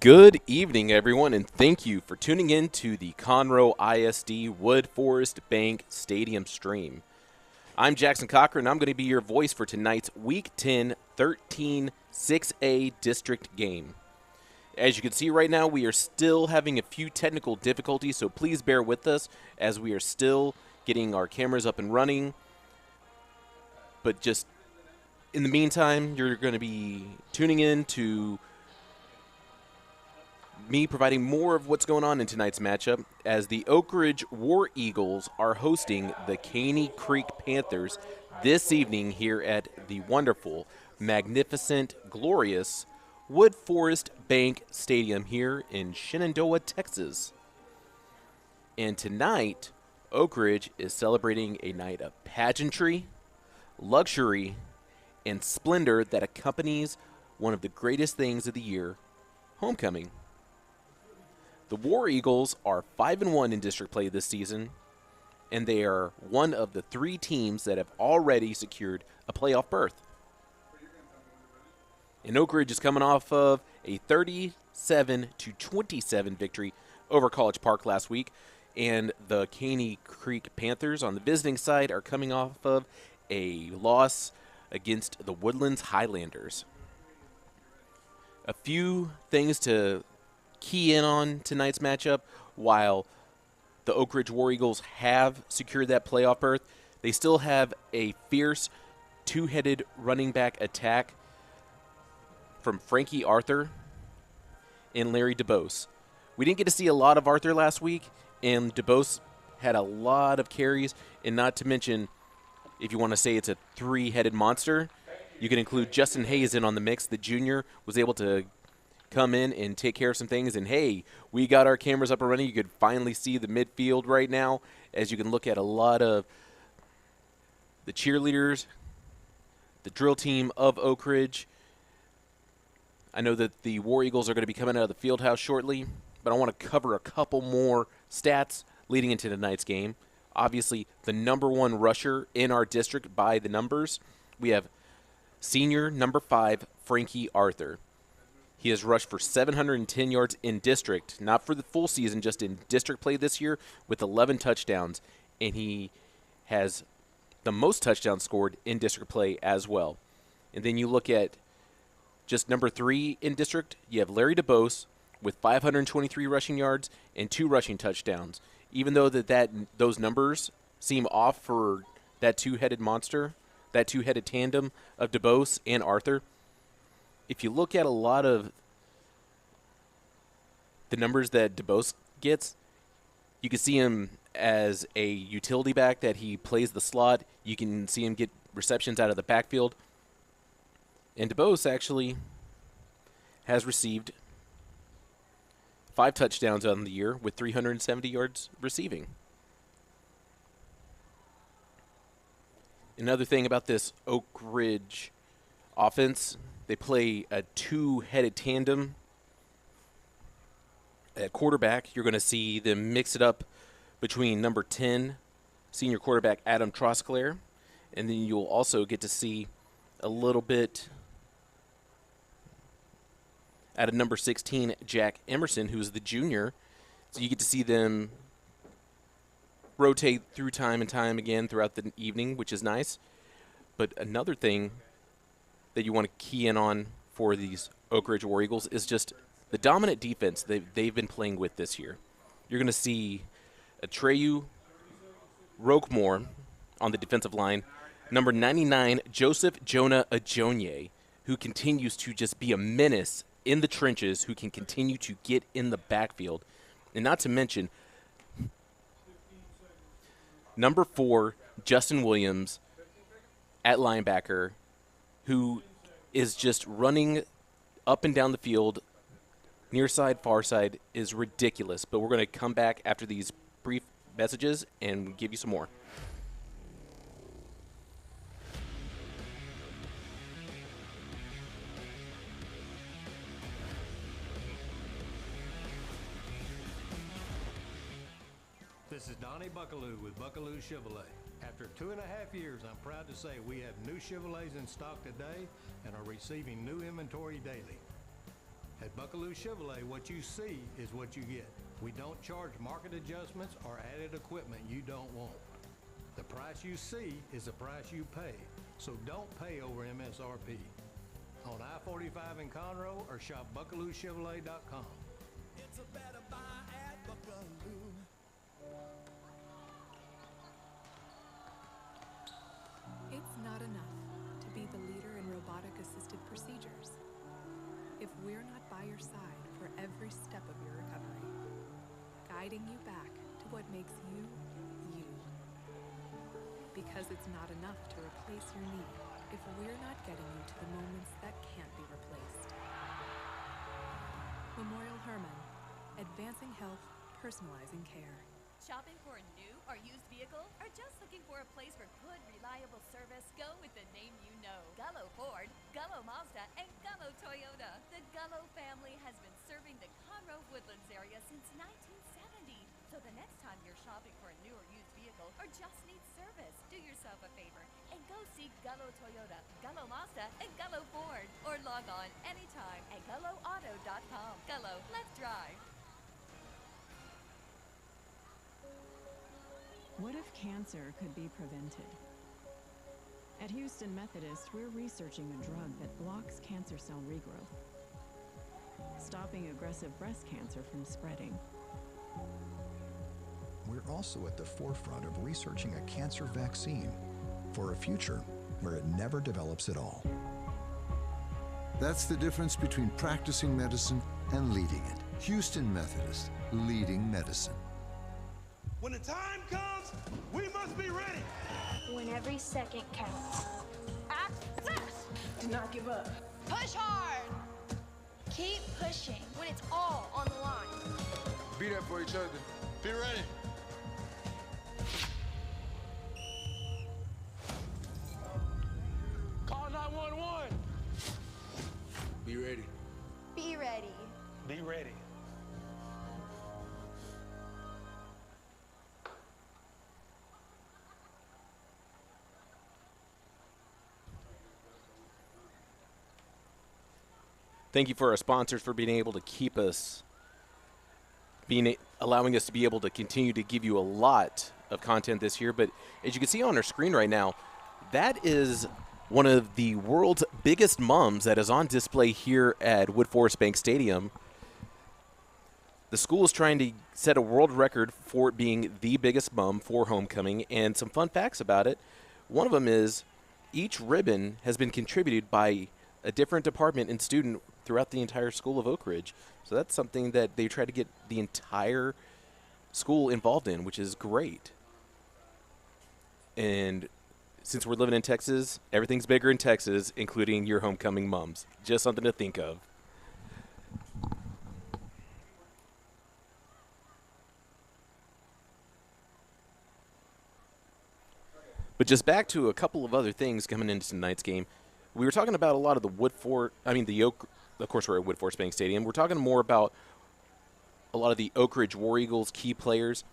Good evening, everyone, and thank you for tuning in to the Conroe ISD Wood Forest Bank Stadium stream. I'm Jackson Cochran, and I'm going to be your voice for tonight's Week 10 13 6A district game. As you can see right now, we are still having a few technical difficulties, so please bear with us as we are still getting our cameras up and running. But just in the meantime, you're going to be tuning in to me providing more of what's going on in tonight's matchup as the Oak Ridge War Eagles are hosting the Caney Creek Panthers this evening here at the wonderful, magnificent, glorious Wood Forest Bank Stadium here in Shenandoah, Texas. And tonight, Oak Ridge is celebrating a night of pageantry, luxury, and splendor that accompanies one of the greatest things of the year, homecoming. The War Eagles are 5-1 in district play this season, and they are one of the three teams that have already secured a playoff berth. And Oak Ridge is coming off of a 37-27 victory over College Park last week, and the Caney Creek Panthers on the visiting side are coming off of a loss against the Woodlands Highlanders. A few things to key in on tonight's matchup. While the Oak Ridge War Eagles have secured that playoff berth, they still have a fierce two-headed running back attack from Frankie Arthur and Larry DeBose. We didn't get to see a lot of Arthur last week, and DeBose had a lot of carries, and not to mention, if you want to say it's a three-headed monster, you can include Justin Hayes in on the mix. The junior was able to come in and take care of some things, and hey, we got our cameras up and running. You could finally see the midfield right now as you can look at a lot of the cheerleaders, the drill team of Oak Ridge. I know that the War Eagles are going to be coming out of the field house shortly, but I want to cover a couple more stats leading into tonight's game. Obviously, the number one rusher in our district by the numbers, we have senior number 5, Frankie Arthur. He has rushed for 710 yards in district, not for the full season, just in district play this year, with 11 touchdowns. And he has the most touchdowns scored in district play as well. And then you look at just number 3 in district, you have Larry DeBose with 523 rushing yards and 2 rushing touchdowns. Even though those numbers seem off for that two-headed monster, that two-headed tandem of DeBose and Arthur, if you look at a lot of the numbers that DeBose gets, you can see him as a utility back that he plays the slot. You can see him get receptions out of the backfield. And DeBose actually has received 5 touchdowns on the year with 370 yards receiving. Another thing about this Oak Ridge offense, they play a two-headed tandem. At quarterback, you're going to see them mix it up between number 10, senior quarterback Adam Trosclair, and then you'll also get to see a little bit out of number 16, Jack Emerson, who's the junior. So you get to see them rotate through time and time again throughout the evening, which is nice. But another thing that you want to key in on for these Oak Ridge War Eagles is just the dominant defense they've been playing with this year. You're going to see Atreyu Roquemore on the defensive line, number 99, Joseph Jonah Ajonye, who continues to just be a menace in the trenches, who can continue to get in the backfield. And not to mention, number 4, Justin Williams at linebacker, who is just running up and down the field, near side, far side, is ridiculous. But we're going to come back after these brief messages and give you some more. This is Donnie Buckaloo with Buckaloo Chevrolet. After 2.5 years, I'm proud to say we have new Chevrolets in stock today and are receiving new inventory daily. At Buckaloo Chevrolet, what you see is what you get. We don't charge market adjustments or added equipment you don't want. The price you see is the price you pay, so don't pay over MSRP. On I-45 in Conroe or shop BuckalooChevrolet.com. It's a better buy at Buckaloo. It's not enough to be the leader in robotic-assisted procedures if we're not by your side for every step of your recovery, guiding you back to what makes you, you. Because it's not enough to replace your knee if we're not getting you to the moments that can't be replaced. Memorial Hermann, advancing health, personalizing care. Shopping for a new or used vehicle? Or just looking for a place for good, reliable service? Go with the name you know. Gullo Ford, Gullo Mazda, and Gullo Toyota. The Gullo family has been serving the Conroe Woodlands area since 1970. So the next time you're shopping for a new or used vehicle or just need service, do yourself a favor and go see Gullo Toyota, Gullo Mazda, and Gullo Ford. Or log on anytime at GulloAuto.com. Gullo, let's drive. What if cancer could be prevented? At Houston Methodist, we're researching a drug that blocks cancer cell regrowth, stopping aggressive breast cancer from spreading. We're also at the forefront of researching a cancer vaccine for a future where it never develops at all. That's the difference between practicing medicine and leading it. Houston Methodist, leading medicine. When the time comes, we must be ready. When every second counts. Access! Do not give up. Push hard! Keep pushing when it's all on the line. Be there for each other. Be ready. Call 911. Be ready. Be ready. Be ready. Thank you for our sponsors for being able to keep us, allowing us to be able to continue to give you a lot of content this year. But as you can see on our screen right now, that is one of the world's biggest mums that is on display here at Woodforest Bank Stadium. The school is trying to set a world record for it being the biggest mum for homecoming, and some fun facts about it. One of them is each ribbon has been contributed by a different department and student throughout the entire school of Oak Ridge. So that's something that they try to get the entire school involved in, which is great. And since we're living in Texas, everything's bigger in Texas, including your homecoming mums. Just something to think of. But just back to a couple of other things coming into tonight's game. We were talking about a lot of the of course we're at Woodforest Bank Stadium. We're talking more about a lot of the Oak Ridge War Eagles key players.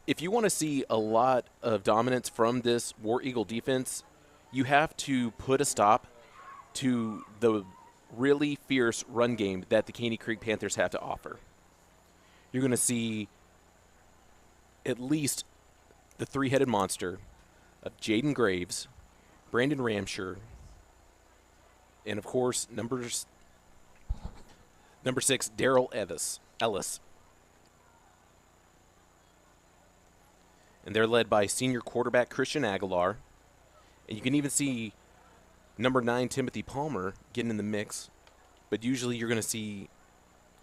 If you want to see a lot of dominance from this War Eagle defense, you have to put a stop to the really fierce run game that the Caney Creek Panthers have to offer. You're going to see at least the three-headed monster of Jaden Graves, Brandon Ramsher, and of course, number 6, Darrell Ellis. And they're led by senior quarterback Christian Aguilar. And you can even see number 9, Timothy Palmer, getting in the mix. But usually you're going to see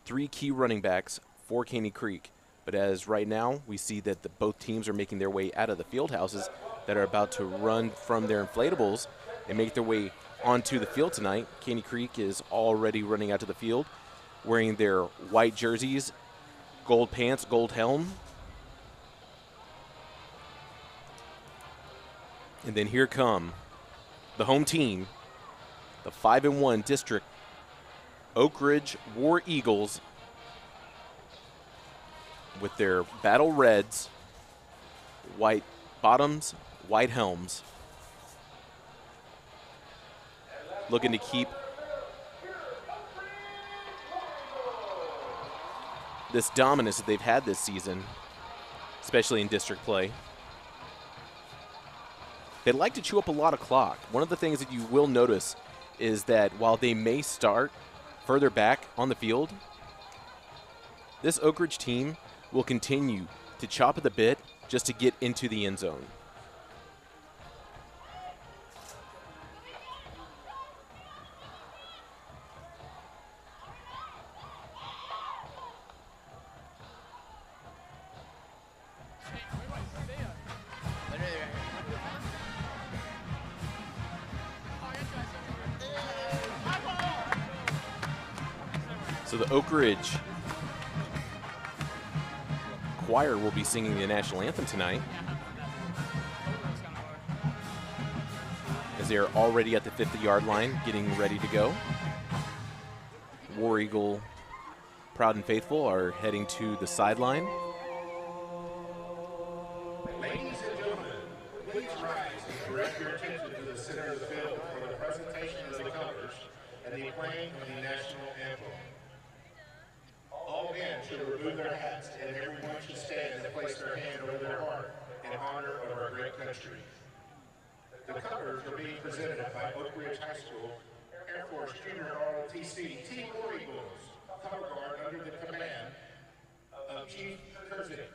3 key running backs for Caney Creek. But as right now, we see that both teams are making their way out of the field houses that are about to run from their inflatables and make their way onto the field tonight. Caney Creek is already running out to the field wearing their white jerseys, gold pants, gold helm. And then here come the home team, the 5-1 district Oak Ridge War Eagles, with their battle reds, white bottoms, white helms, looking to keep this dominance that they've had this season, especially in district play. They like to chew up a lot of clock. One of the things that you will notice is that while they may start further back on the field, this Oak Ridge team will continue to chop at the bit just to get into the end zone. So the Oak Ridge choir will be singing the national anthem tonight, as they are already at the 50-yard line getting ready to go. War Eagle Proud and Faithful are heading to the sideline. Ladies and gentlemen, please rise and direct your attention to the center of the field for the presentation of the colors and the playing of the national anthem. All men should remove their hats, and everyone should stand and place their hand over their heart in honor of our great country. The colors are being presented by Oak Ridge High School Air Force Junior ROTC Team War Eagles, color guard under the command of Chief Kurzik.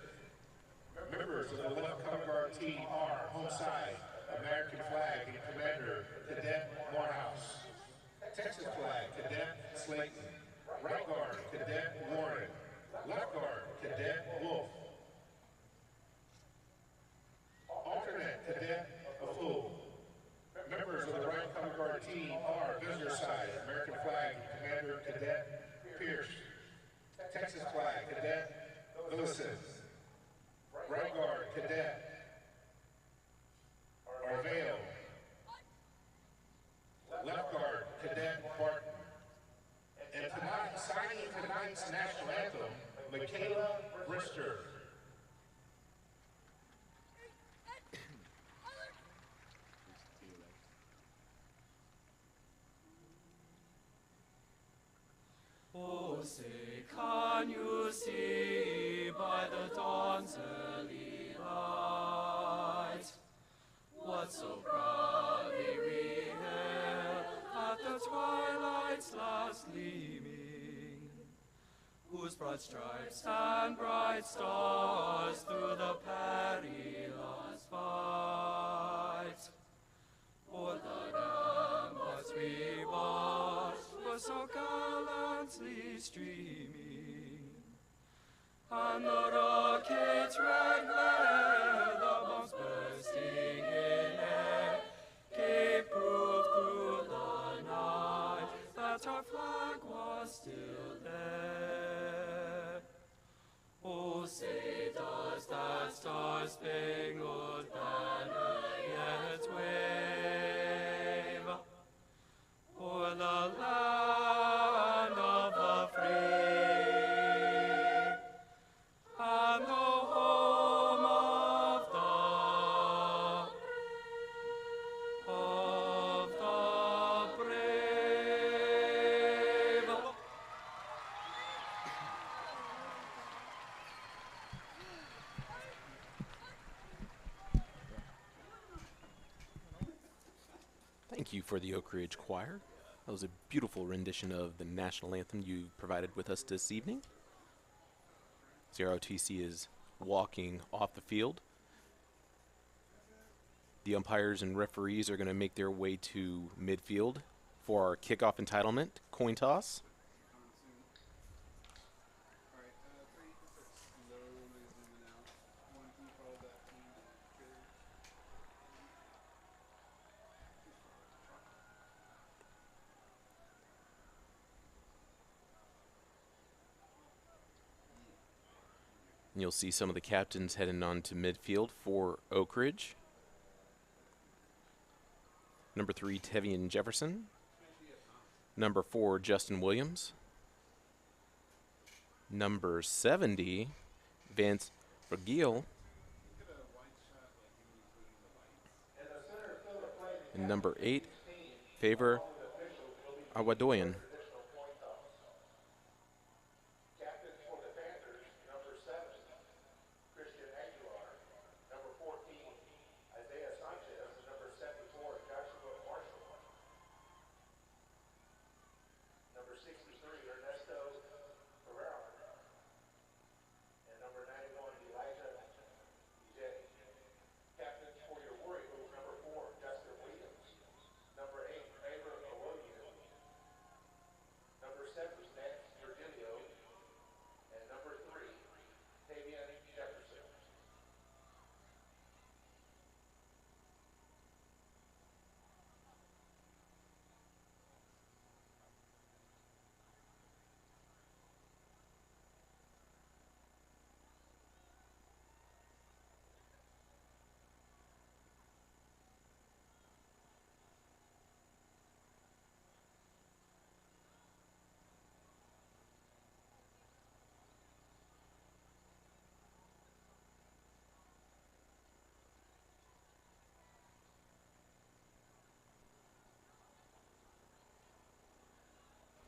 Members of the left color guard team are home side, American flag and Commander Cadet Morehouse. Texas flag, Cadet Slayton. Right guard, Cadet Warren. Left guard, Cadet Wolf. Alternate Cadet Aful. Members of the right color guard team are visitor side, American flag, Commander Cadet Pierce. Texas flag, Cadet Lewison. Right guard, Cadet Arvale. Left guard, Cadet Barton. And tonight, signing tonight's national anthem, Michaela Brister. Oh, say, can you see by the dawn's early light what so proudly we hailed at the twilight's last gleaming, whose broad stripes and bright stars through the perilous fight o'er the ramparts we watched were so gallantly streaming, and the rocket's red glare, the bombs bursting in air, gave proof through the night that our flag was still there. Oh, say does that star-spangled banner yet wave o'er the land of the free and the home of the brave. Thank you for the Oak Ridge Choir. That was a beautiful rendition of the national anthem you provided with us this evening. ROTC is walking off the field. The umpires and referees are going to make their way to midfield for our kickoff entitlement coin toss. And you'll see some of the captains heading on to midfield for Oak Ridge. Number 3, Tevian Jefferson. Number 4, Justin Williams. Number 70, Vance Vergil. And number 8, Favor Awadoyan.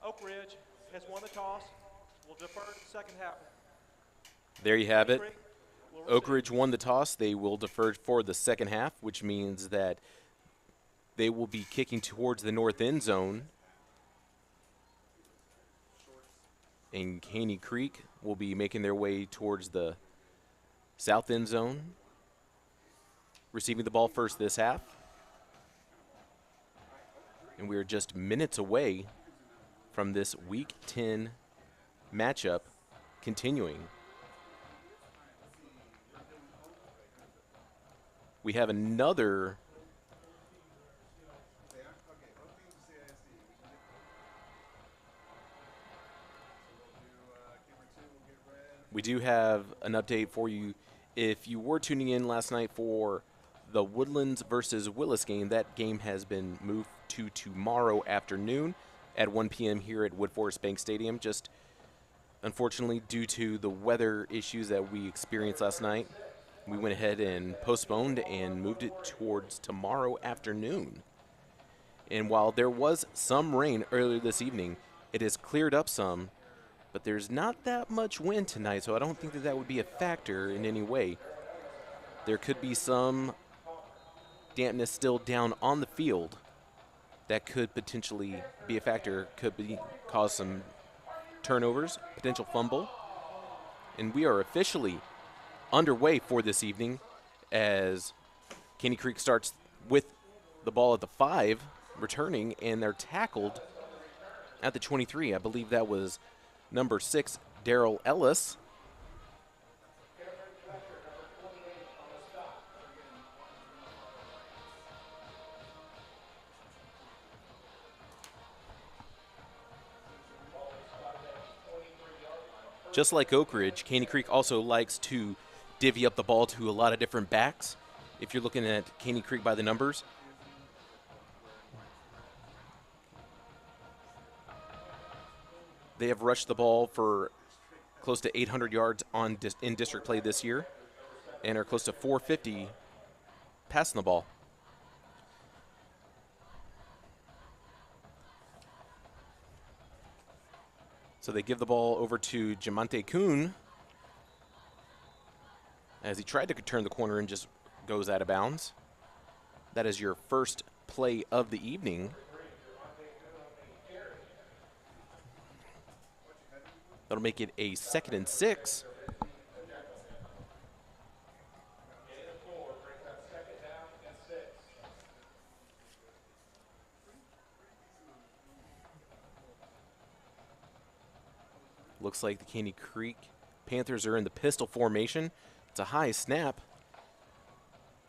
Oak Ridge has won the toss. We'll defer to the second half. There you have it. Creek will Oak receive. Ridge won the toss. They will defer for the second half, which means that they will be kicking towards the north end zone. And Caney Creek will be making their way towards the south end zone, receiving the ball first this half. And we are just minutes away from this Week 10 matchup continuing. We have another We do have an update for you. If you were tuning in last night for the Woodlands versus Willis game, that game has been moved to tomorrow afternoon at 1 p.m. here at Woodforest Bank Stadium. Just unfortunately, due to the weather issues that we experienced last night, we went ahead and postponed and moved it towards tomorrow afternoon. And while there was some rain earlier this evening, it has cleared up some, but there's not that much wind tonight, so I don't think that that would be a factor in any way. There could be some dampness still down on the field that could potentially be a factor, cause some turnovers, potential fumble. And we are officially underway for this evening as Caney Creek starts with the ball at the 5, returning, and they're tackled at the 23. I believe that was number 6, Darrell Ellis. Just like Oak Ridge, Caney Creek also likes to divvy up the ball to a lot of different backs. If you're looking at Caney Creek by the numbers, they have rushed the ball for close to 800 yards in district play this year and are close to 450 passing the ball. So they give the ball over to Jamante Kuhn as he tried to turn the corner and just goes out of bounds. That is your first play of the evening. That'll make it a 2nd and 6. Looks like the Caney Creek Panthers are in the pistol formation. It's a high snap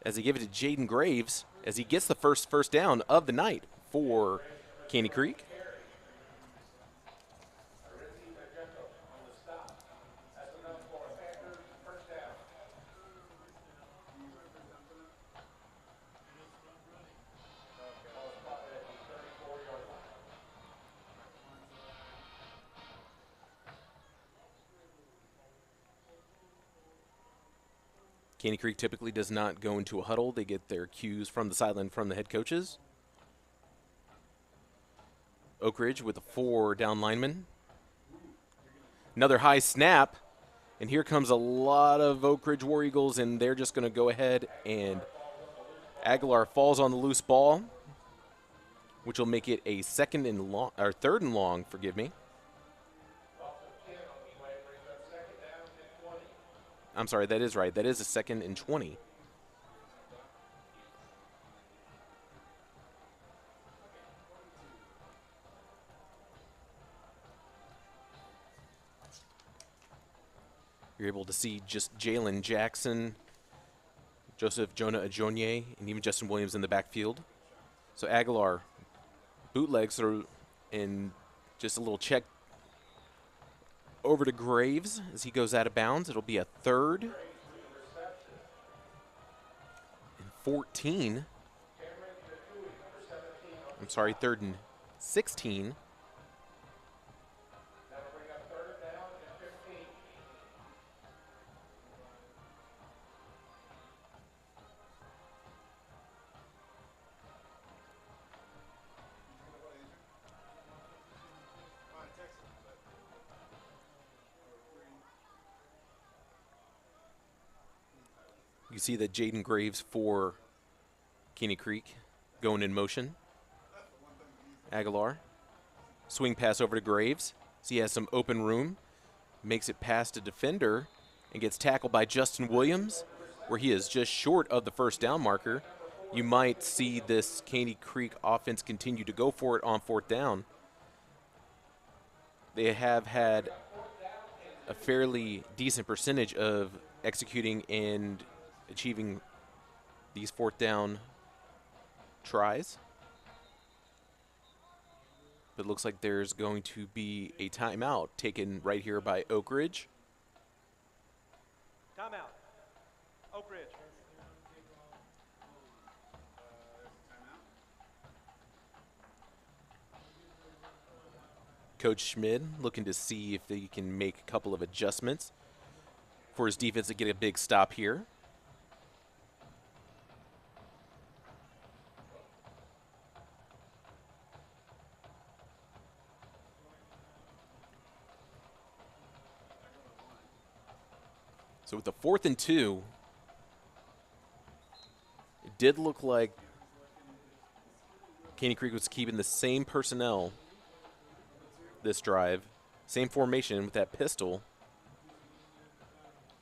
as they give it to Jaden Graves as he gets the first down of the night for Caney Creek. Caney Creek typically does not go into a huddle. They get their cues from the sideline from the head coaches. Oak Ridge with a 4 down lineman. Another high snap. And here comes a lot of Oak Ridge War Eagles, and they're just going to go ahead, and Aguilar falls on the loose ball, which will make it a 3rd and long, forgive me. I'm sorry, that is right. That is a 2nd and 20. You're able to see just Jalen Jackson, Joseph Jonah Ajonye, and even Justin Williams in the backfield. So Aguilar bootlegs through and just a little check over to Graves as he goes out of bounds. It'll be a 3rd and 14. I'm sorry, 3rd and 16. You see that Jaden Graves for Caney Creek going in motion. Aguilar. Swing pass over to Graves. So he has some open room. Makes it past a defender and gets tackled by Justin Williams, where he is just short of the first down marker. You might see this Caney Creek offense continue to go for it on fourth down. They have had a fairly decent percentage of executing and achieving these fourth down tries. But it looks like there's going to be a timeout taken right here by Oak Ridge. Timeout. Oak Ridge. Coach Schmid looking to see if he can make a couple of adjustments for his defense to get a big stop here. So with the 4th and 2, it did look like Caney Creek was keeping the same personnel this drive. Same formation with that pistol.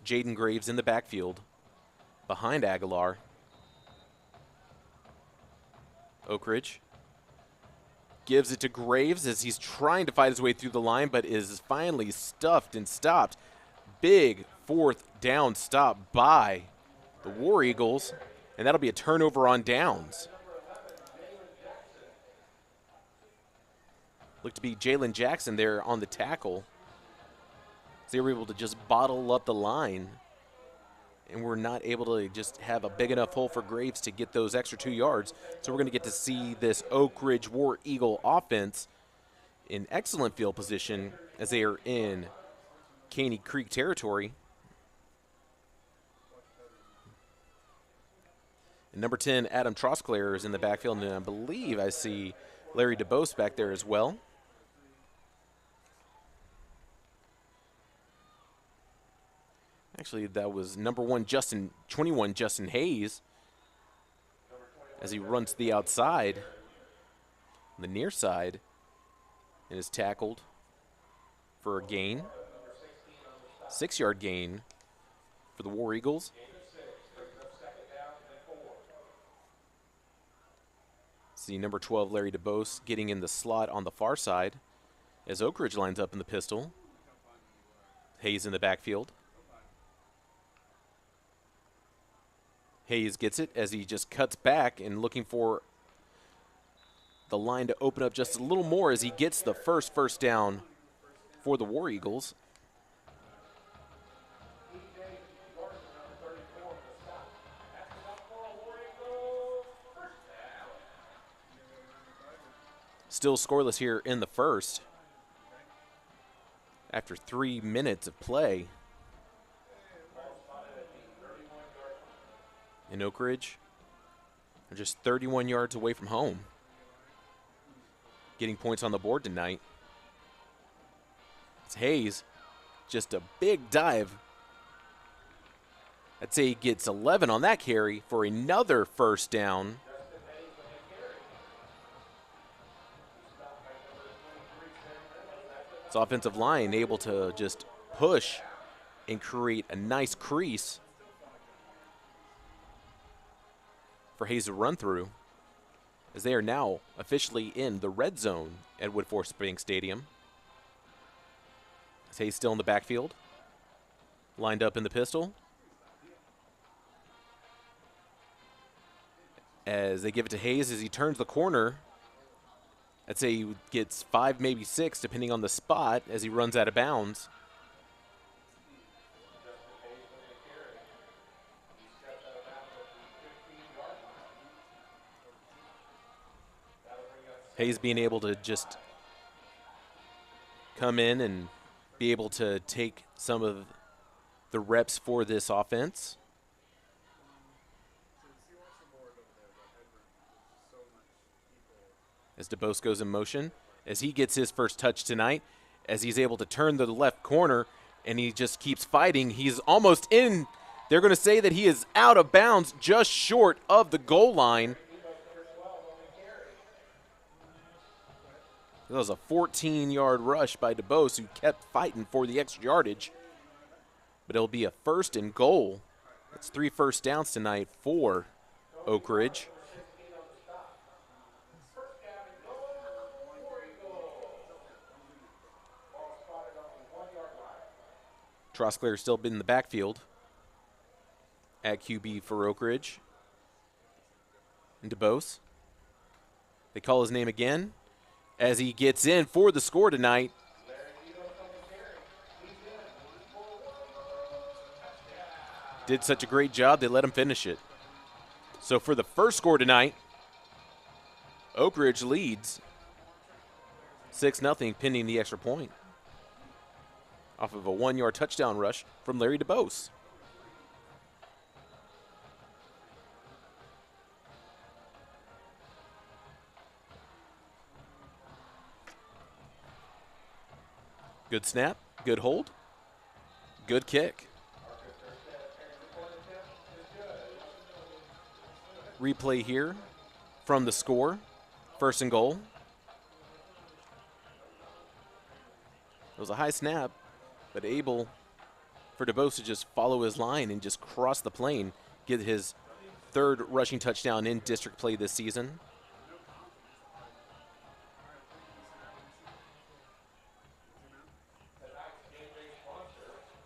Jaden Graves in the backfield behind Aguilar. Oak Ridge gives it to Graves as he's trying to fight his way through the line, but is finally stuffed and stopped. Big 4th down stop by the War Eagles, and that'll be a turnover on downs. Looked to be Jalen Jackson there on the tackle. So they were able to just bottle up the line, and we're not able to just have a big enough hole for Graves to get those extra 2 yards. So we're going to get to see this Oak Ridge War Eagle offense in excellent field position as they are in Caney Creek territory. And number 10, Adam Trosclair, is in the backfield, and I believe I see Larry DeBose back there as well. Actually, that was number 21, Justin Hayes, as he runs to the outside, the near side, and is tackled for a gain. 6-yard gain for the War Eagles. See number 12, Larry DeBose, getting in the slot on the far side as Oak Ridge lines up in the pistol. Hayes in the backfield. Hayes gets it as he just cuts back and looking for the line to open up just a little more as he gets the first down for the War Eagles. Still scoreless here in the first after 3 minutes of play. In Oak Ridge, they're just 31 yards away from home, getting points on the board tonight. It's Hayes, just a big dive. I'd say he gets 11 on that carry for another first down. This offensive line able to just push and create a nice crease for Hayes to run through, as they are now officially in the red zone at Woodforest Bank Stadium. As Hayes still in the backfield, lined up in the pistol. As they give it to Hayes as he turns the corner, I'd say he gets 5, maybe 6, depending on the spot, as he runs out of bounds. Hayes being able to just come in and be able to take some of the reps for this offense. As DeBose goes in motion, as he gets his first touch tonight, as he's able to turn to the left corner, and he just keeps fighting. He's almost in They're going to say that he is out of bounds just short of the goal line. That was a 14-yard rush by DeBose, who kept fighting for the extra yardage. But it'll be a 1st and goal. That's 3 first downs tonight for Oak Ridge. Trosclair still been in the backfield at QB for Oak Ridge. And DeBose. They call his name again as he gets in for the score tonight. Did such a great job, they let him finish it. So for the first score tonight, Oak Ridge leads 6-0 pending the extra point off of a 1-yard touchdown rush from Larry DeBose. Good snap, good hold, good kick. Replay here from the score, 1st and goal. It was a high snap, but able for DeBose to just follow his line and just cross the plane, get his 3rd rushing touchdown in district play this season.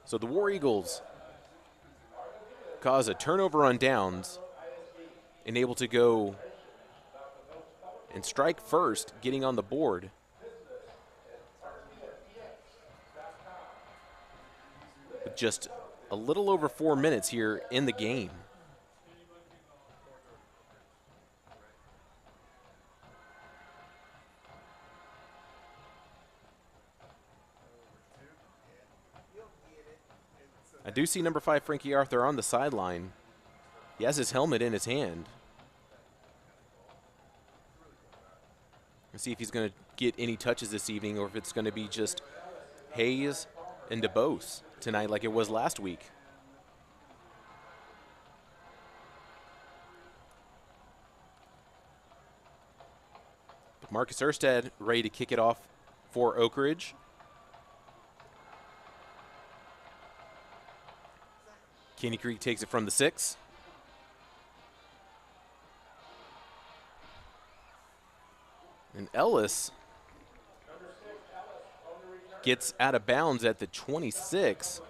So the War Eagles cause a turnover on downs and able to go and strike first, getting on the board. With just a little over 4 minutes here in the game. I do see number 5, Frankie Arthur, on the sideline. He has his helmet in his hand. Let's see if he's going to get any touches this evening or if it's going to be just Hayes and DeBose tonight like it was last week. Marcus Erstad ready to kick it off for Oak Ridge. Caney Creek takes it from the 6. And Ellis gets out of bounds at the 26.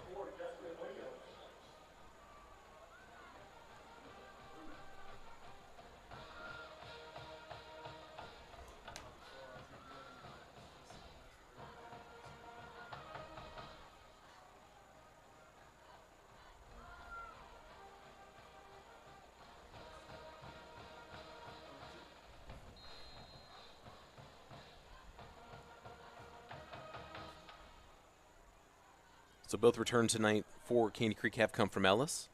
So both returns tonight for Caney Creek have come from Ellis,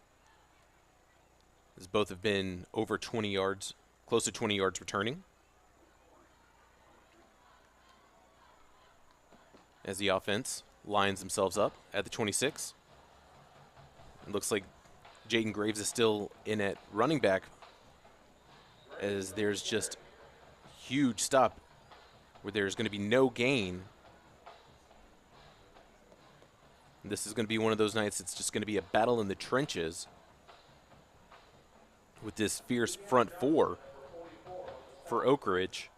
as both have been over 20 yards, close to 20 yards returning. As the offense lines themselves up at the 26. It looks like Jaden Graves is still in at running back, as there's just huge stop where there's going to be no gain. This is going to be one of those nights it's just going to be a battle in the trenches with this fierce front 4 for Oak Ridge.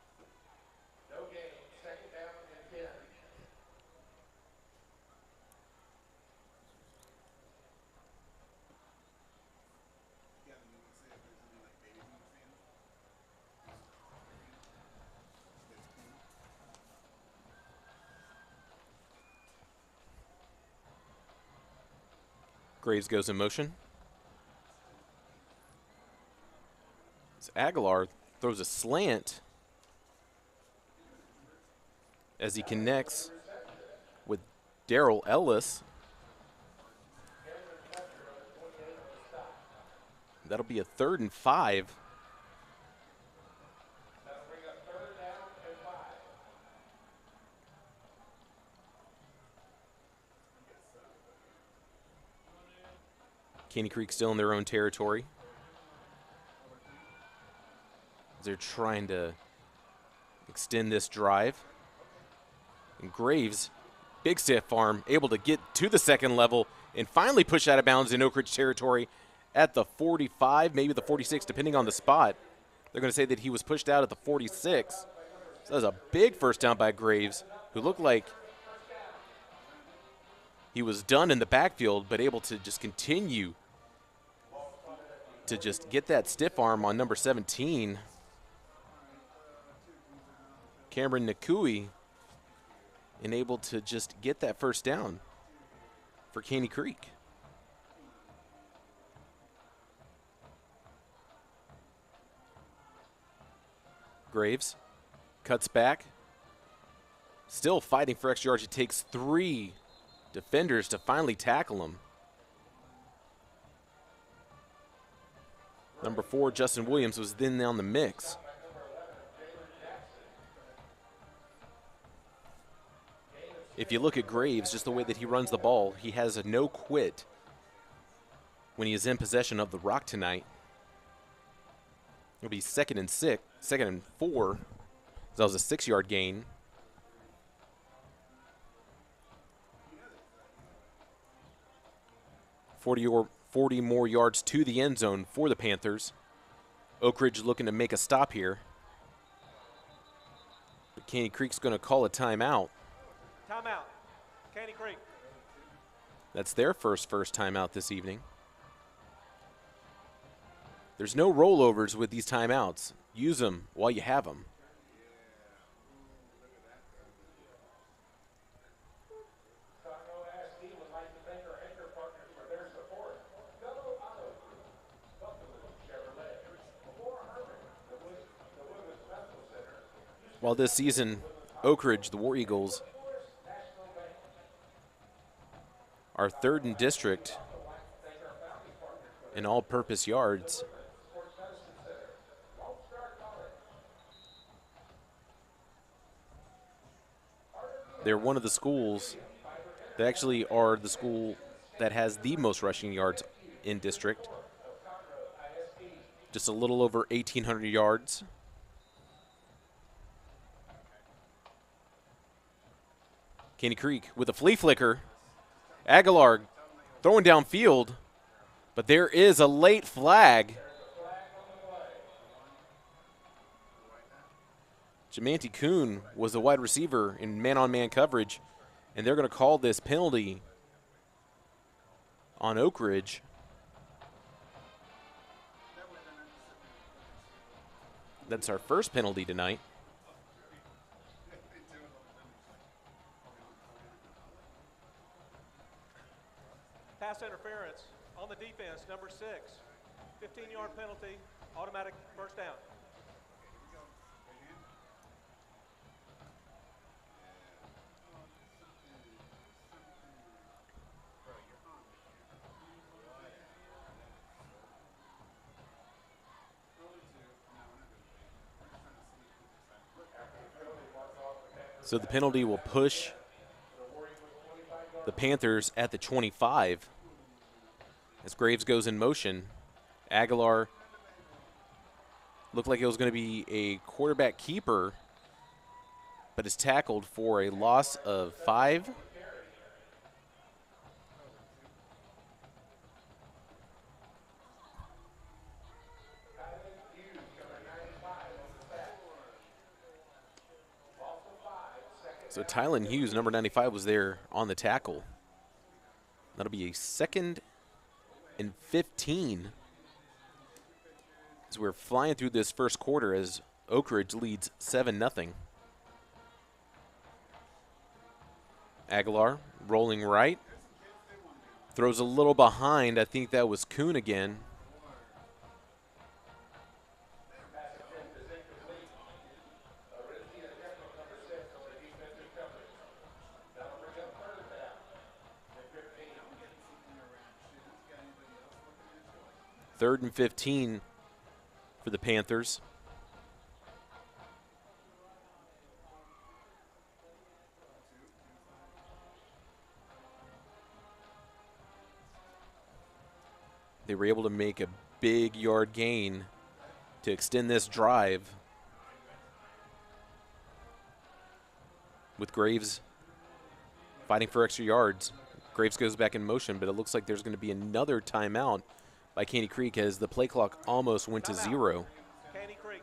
Graves goes in motion. So Aguilar throws a slant as he connects with Darrell Ellis. That'll be a 3rd and 5. Caney Creek still in their own territory. They're trying to extend this drive. And Graves, big stiff arm, able to get to the second level and finally push out of bounds in Oak Ridge territory at the 45, maybe the 46, depending on the spot. They're going to say that he was pushed out at the 46. So that was a big first down by Graves, who looked like he was done in the backfield, but able to just continue to just get that stiff arm on number 17. Cameron Nakui, and able to just get that first down for Caney Creek. Graves cuts back, still fighting for extra yards. It takes 3 defenders to finally tackle him. Number 4, Justin Williams, was then on the mix. If you look at Graves, just the way that he runs the ball, he has a no quit when he is in possession of the rock tonight. It'll be 2nd and 4. That was a 6-yard gain. Forty more yards to the end zone for the Panthers. Oak Ridge looking to make a stop here. But Caney Creek's going to call a timeout. Timeout. Caney Creek. That's their first timeout this evening. There's no rollovers with these timeouts. Use them while you have them. While this season, Oak Ridge, the War Eagles, are 3rd in district in all-purpose yards. They're one of the schools that actually are the school that has the most rushing yards in district. Just a little over 1,800 yards. Caney Creek with a flea flicker. Aguilar throwing downfield, but there is a late flag. Jamanti Kuhn was the wide receiver in man-on-man coverage, and they're going to call this penalty on Oak Ridge. That's our first penalty tonight. Pass interference on the defense, number 6. 15-yard penalty, automatic first down. So the penalty will push the Panthers at the 25 as Graves goes in motion. Aguilar looked like it was going to be a quarterback keeper, but is tackled for a loss of 5. So Tylen Hughes, number 95, was there on the tackle. That'll be a 2nd and 15. As we're flying through this first quarter as Oak Ridge leads 7-0. Aguilar rolling right. Throws a little behind. I think that was Kuhn again. Third and 15 for the Panthers. They were able to make a big yard gain to extend this drive, with Graves fighting for extra yards. Graves goes back in motion, but it looks like there's going to be another timeout by Caney Creek as the play clock almost went to 0. Caney Creek.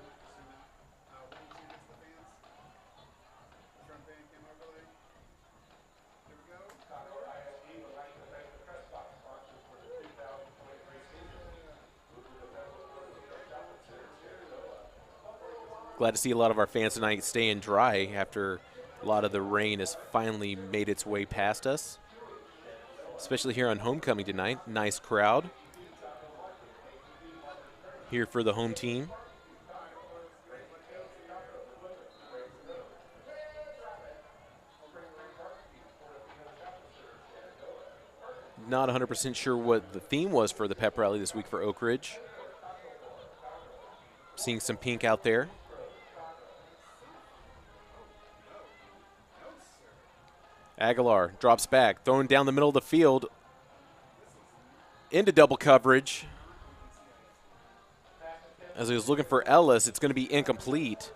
Glad to see a lot of our fans tonight staying dry after a lot of the rain has finally made its way past us, especially here on homecoming tonight. Nice crowd here for the home team. Not 100% sure what the theme was for the pep rally this week for Oak Ridge. Seeing some pink out there. Aguilar drops back, throwing down the middle of the field into double coverage. As he was looking for Ellis, it's going to be incomplete.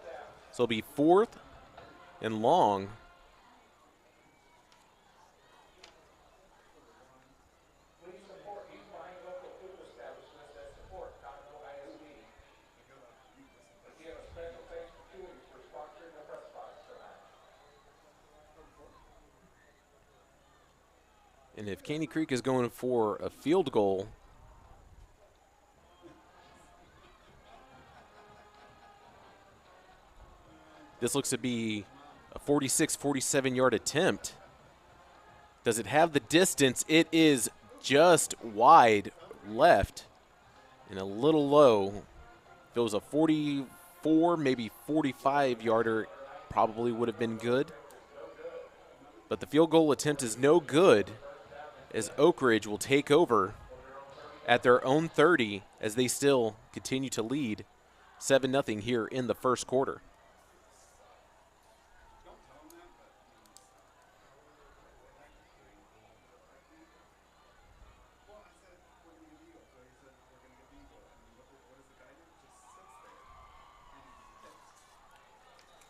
So it'll be 4th and long. And if Caney Creek is going for a field goal, this looks to be a 46, 47-yard attempt. Does it have the distance? It is just wide left and a little low. If it was a 44, maybe 45-yarder, probably would have been good. But the field goal attempt is no good, as Oak Ridge will take over at their own 30 as they still continue to lead 7-0 here in the first quarter.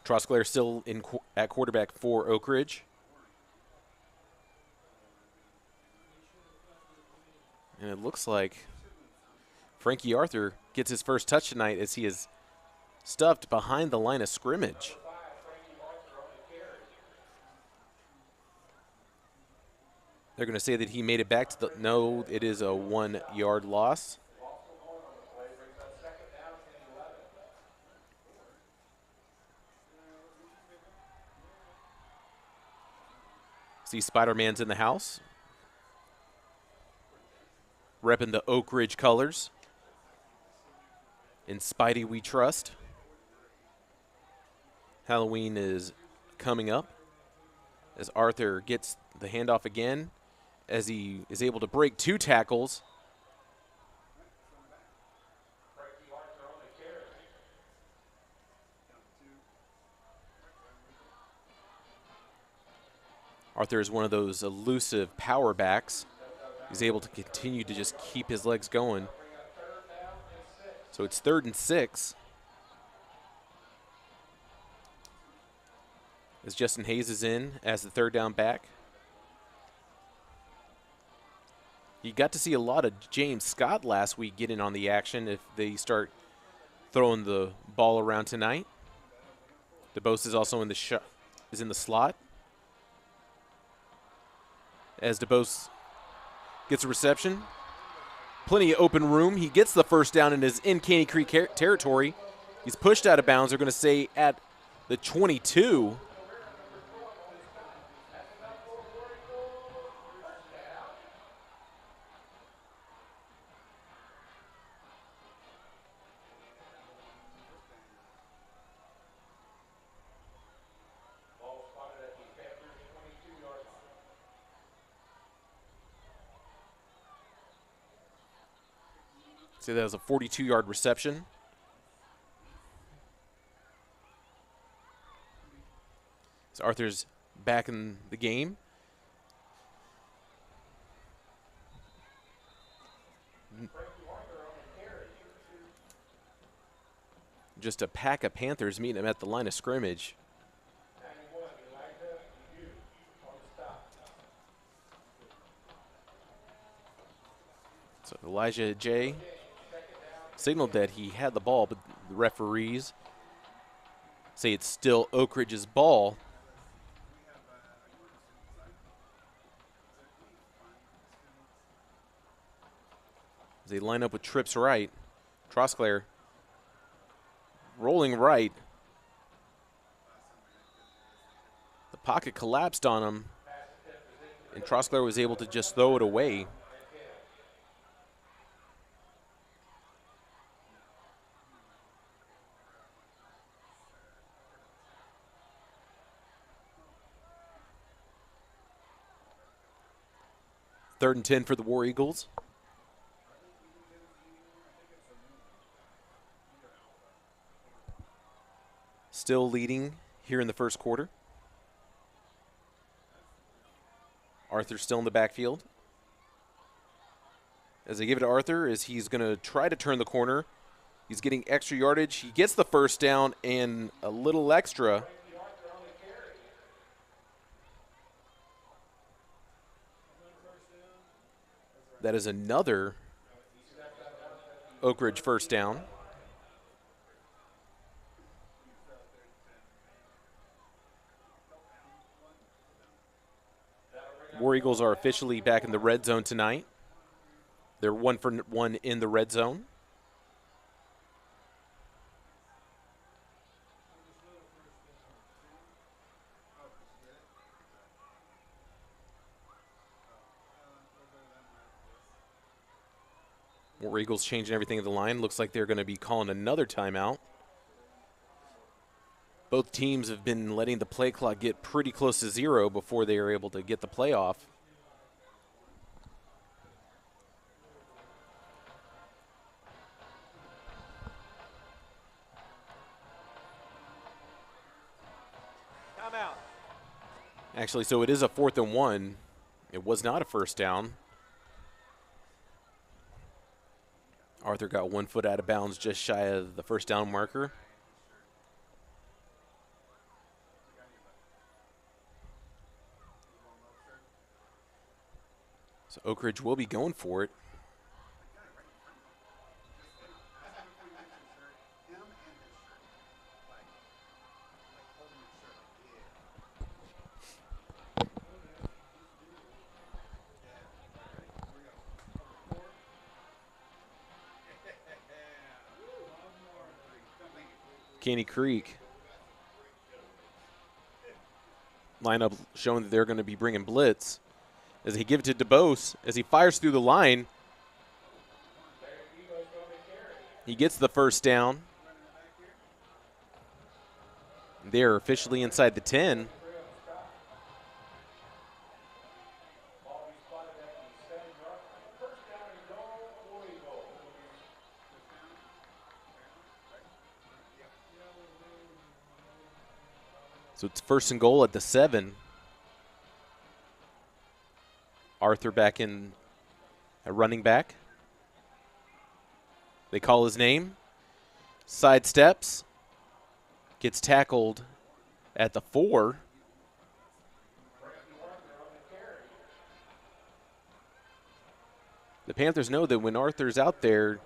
Trosclair still at quarterback for Oak Ridge. And it looks like Frankie Arthur gets his first touch tonight as he is stuffed behind the line of scrimmage. They're going to say that he made it back to the – no, it is a 1-yard loss. See Spider-Man's in the house, repping the Oak Ridge colors. In Spidey we trust. Halloween is coming up as Arthur gets the handoff again as he is able to break 2 tackles. Arthur is one of those elusive power backs. He's able to continue to just keep his legs going. So it's 3rd and 6. As Justin Hayes is in as the 3rd down back. You got to see a lot of James Scott last week get in on the action if they start throwing the ball around tonight. DeBose is also in the slot. As DeBose gets a reception. Plenty of open room. He gets the first down and is in Caney Creek territory. He's pushed out of bounds. They're going to say at the 22. So that was a 42-yard reception. So Arthur's back in the game. Just a pack of Panthers meeting him at the line of scrimmage. So Elijah J. signaled that he had the ball, but the referees say it's still Oak Ridge's ball. As they line up with trips right, Trosclair rolling right. The pocket collapsed on him, and Trosclair was able to just throw it away. Third and 10 for the War Eagles. Still leading here in the first quarter. Arthur still in the backfield. As they give it to Arthur, as he's going to try to turn the corner. He's getting extra yardage. He gets the first down and a little extra. That is another Oak Ridge first down. War Eagles are officially back in the red zone tonight. They're 1 for 1 in the red zone. War Eagles changing everything at the line. Looks like they're going to be calling another timeout. Both teams have been letting the play clock get pretty close to zero before they are able to get the play off. Timeout. Actually, so it is a 4th and 1. It was not a first down. Arthur got 1 foot out of bounds just shy of the first down marker. So Oak Ridge will be going for it. Caney Creek lineup showing that they're going to be bringing blitz. As they give it to DeBose, as he fires through the line. He gets the first down. They're officially inside the 10. So it's 1st and goal at the 7. Arthur back in at running back. They call his name. Sidesteps. Gets tackled at the 4. The Panthers know that when Arthur's out there,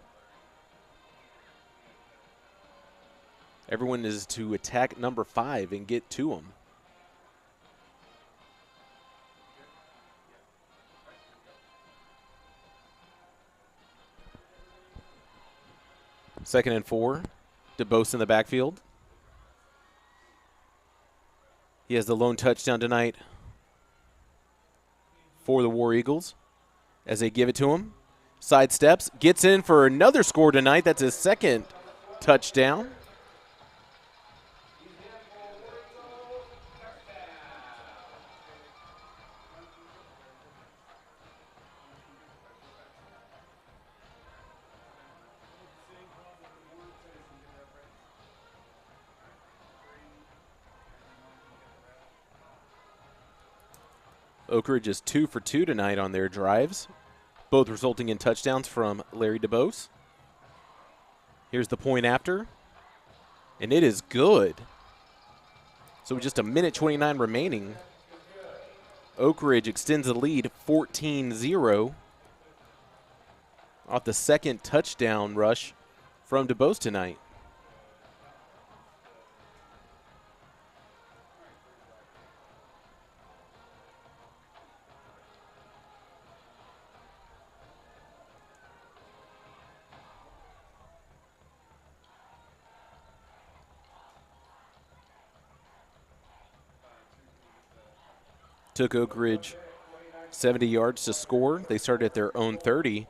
everyone is to attack number 5 and get to him. Second and 4. DeBose in the backfield. He has the lone touchdown tonight for the War Eagles. As they give it to him, sidesteps, gets in for another score tonight. That's his 2nd touchdown. Oak Ridge is 2 for 2 tonight on their drives, both resulting in touchdowns from Larry DeBose. Here's the point after. And it is good. So with just a minute 29 remaining, Oak Ridge extends the lead 14-0 off the second touchdown rush from DuBose tonight. Took Oak Ridge 70 yards to score. They started at their own 30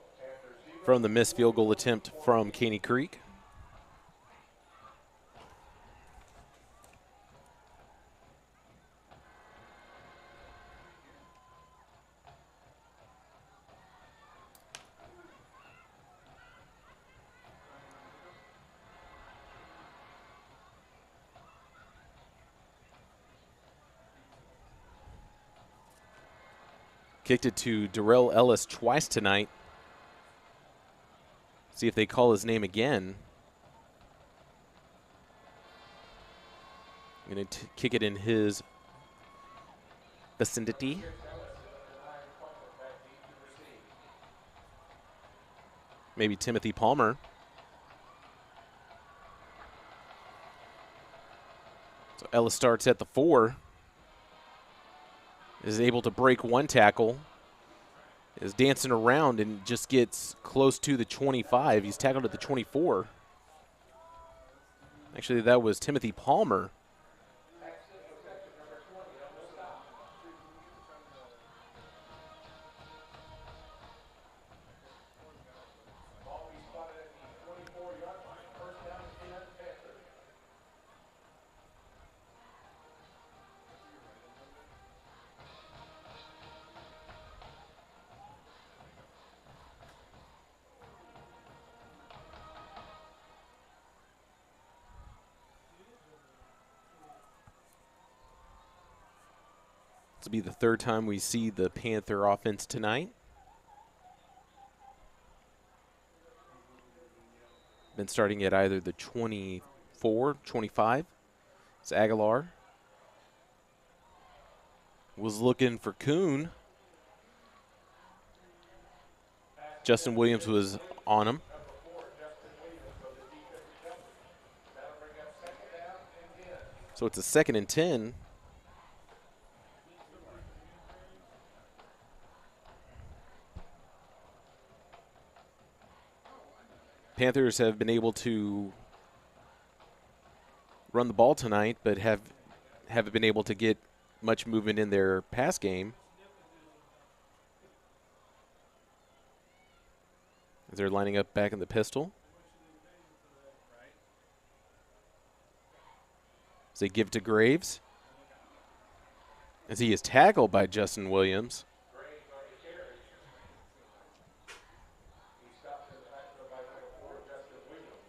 from the missed field goal attempt from Caney Creek. Kicked it to Darrell Ellis twice tonight. See if they call his name again. I'm going to kick it in his vicinity. Maybe Timothy Palmer. So Ellis starts at the 4. Is able to break one tackle, is dancing around and just gets close to the 25. He's tackled at the 24. Actually, that was Timothy Palmer. This will be the third time we see the Panther offense tonight. Been starting at either the 24, 25. It's Aguilar. Was looking for Kuhn. Justin Williams was on him. So it's a 2nd and 10. Panthers have been able to run the ball tonight, but haven't been able to get much movement in their pass game. As they're lining up back in the pistol. As they give to Graves. As he is tackled by Justin Williams.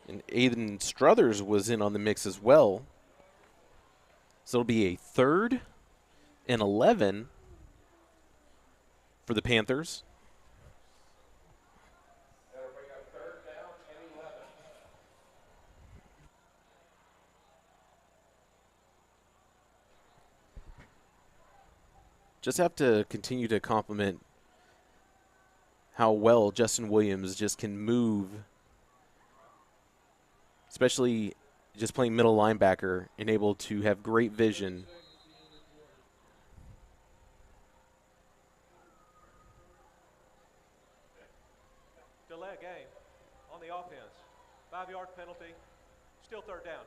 And Aiden Struthers was in on the mix as well. So it'll be a 3rd and 11 for the Panthers. Just have to continue to compliment how well Justin Williams just can move, especially just playing middle linebacker and able to have great vision. Delay a game on the offense. 5-yard penalty. Still 3rd down.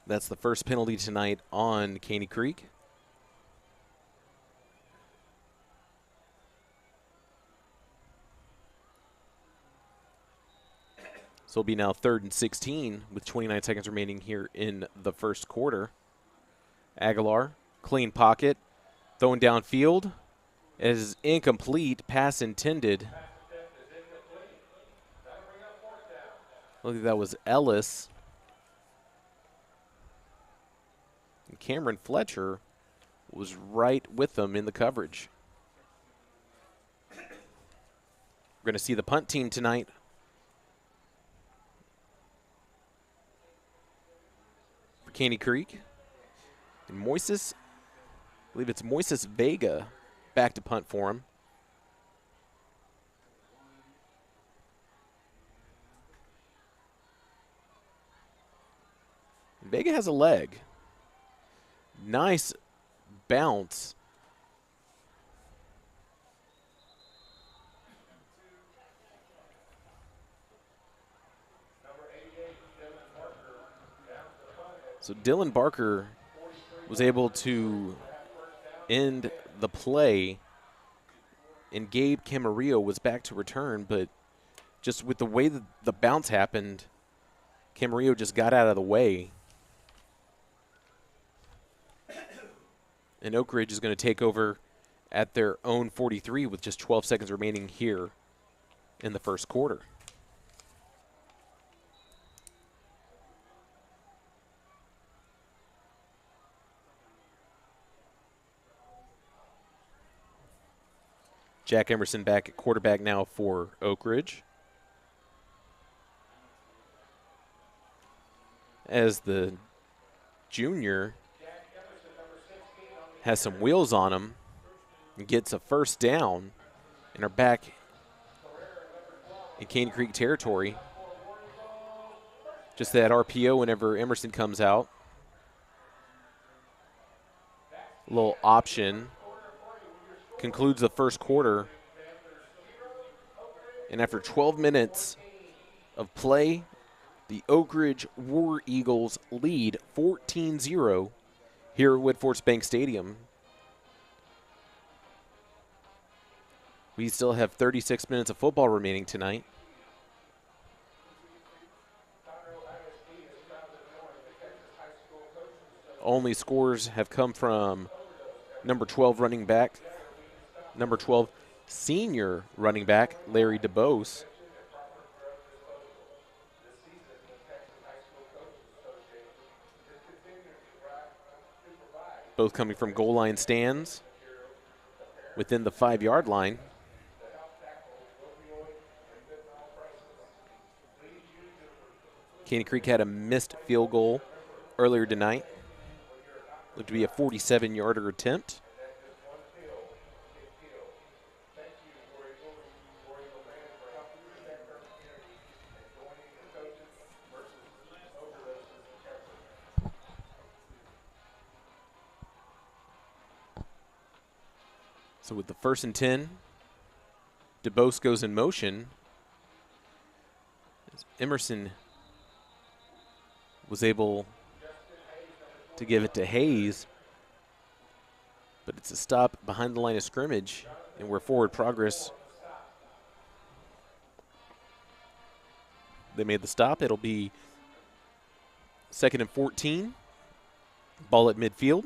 That's the first penalty tonight on Caney Creek. So it'll be now 3rd and 16 with 29 seconds remaining here in the first quarter. Aguilar, clean pocket, throwing downfield. It is incomplete, pass intended. Look like that was Ellis. And Cameron Fletcher was right with them in the coverage. We're going to see the punt team tonight Caney Creek. And Moises, I believe it's Moises Vega back to punt for him. Vega has a leg. Nice bounce. So Dylan Barker was able to end the play, and Gabe Camarillo was back to return, but just with the way that the bounce happened, Camarillo just got out of the way. And Oak Ridge is going to take over at their own 43 with just 12 seconds remaining here in the first quarter. Jack Emerson back at quarterback now for Oak Ridge. As the junior has some wheels on him and gets a first down and are back in Caney Creek territory. Just that RPO whenever Emerson comes out. A little option. Concludes the first quarter. And after 12 minutes of play, the Oak Ridge War Eagles lead 14-0 here at Woodforest Bank Stadium. We still have 36 minutes of football remaining tonight. Only scores have come from number 12 running back, number 12 senior running back, Larry DeBose. Both coming from goal line stands within the 5-yard line. Caney Creek had a missed field goal earlier tonight. Looked to be a 47-yarder attempt. So with the 1st and 10, DeBose goes in motion. As Emerson was able to give it to Hayes, but it's a stop behind the line of scrimmage, and we're forward progress. They made the stop. It'll be 2nd and 14. Ball at midfield.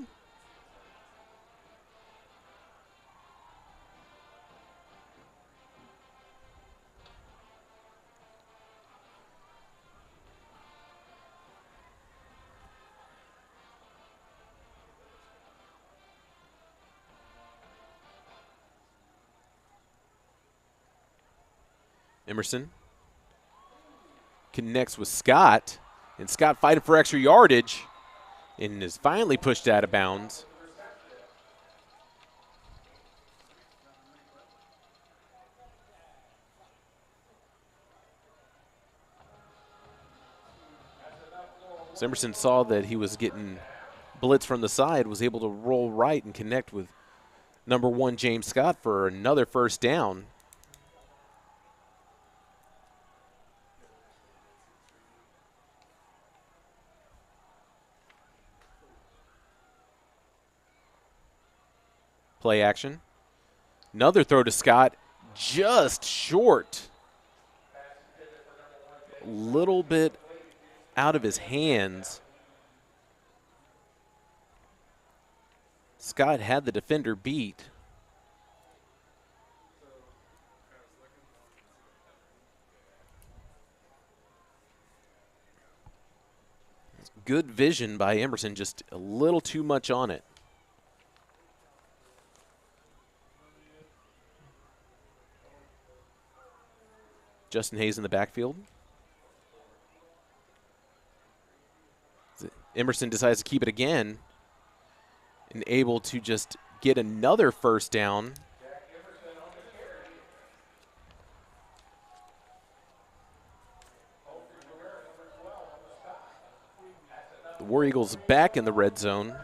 Emerson connects with Scott, and Scott fighting for extra yardage and is finally pushed out of bounds. So Emerson saw that he was getting blitz from the side, was able to roll right and connect with number 1 James Scott for another first down. Play action. Another throw to Scott, just short. A little bit out of his hands. Scott had the defender beat. Good vision by Emerson, just a little too much on it. Justin Hayes in the backfield. Emerson decides to keep it again and able to just get another first down. The War Eagles back in the red zone.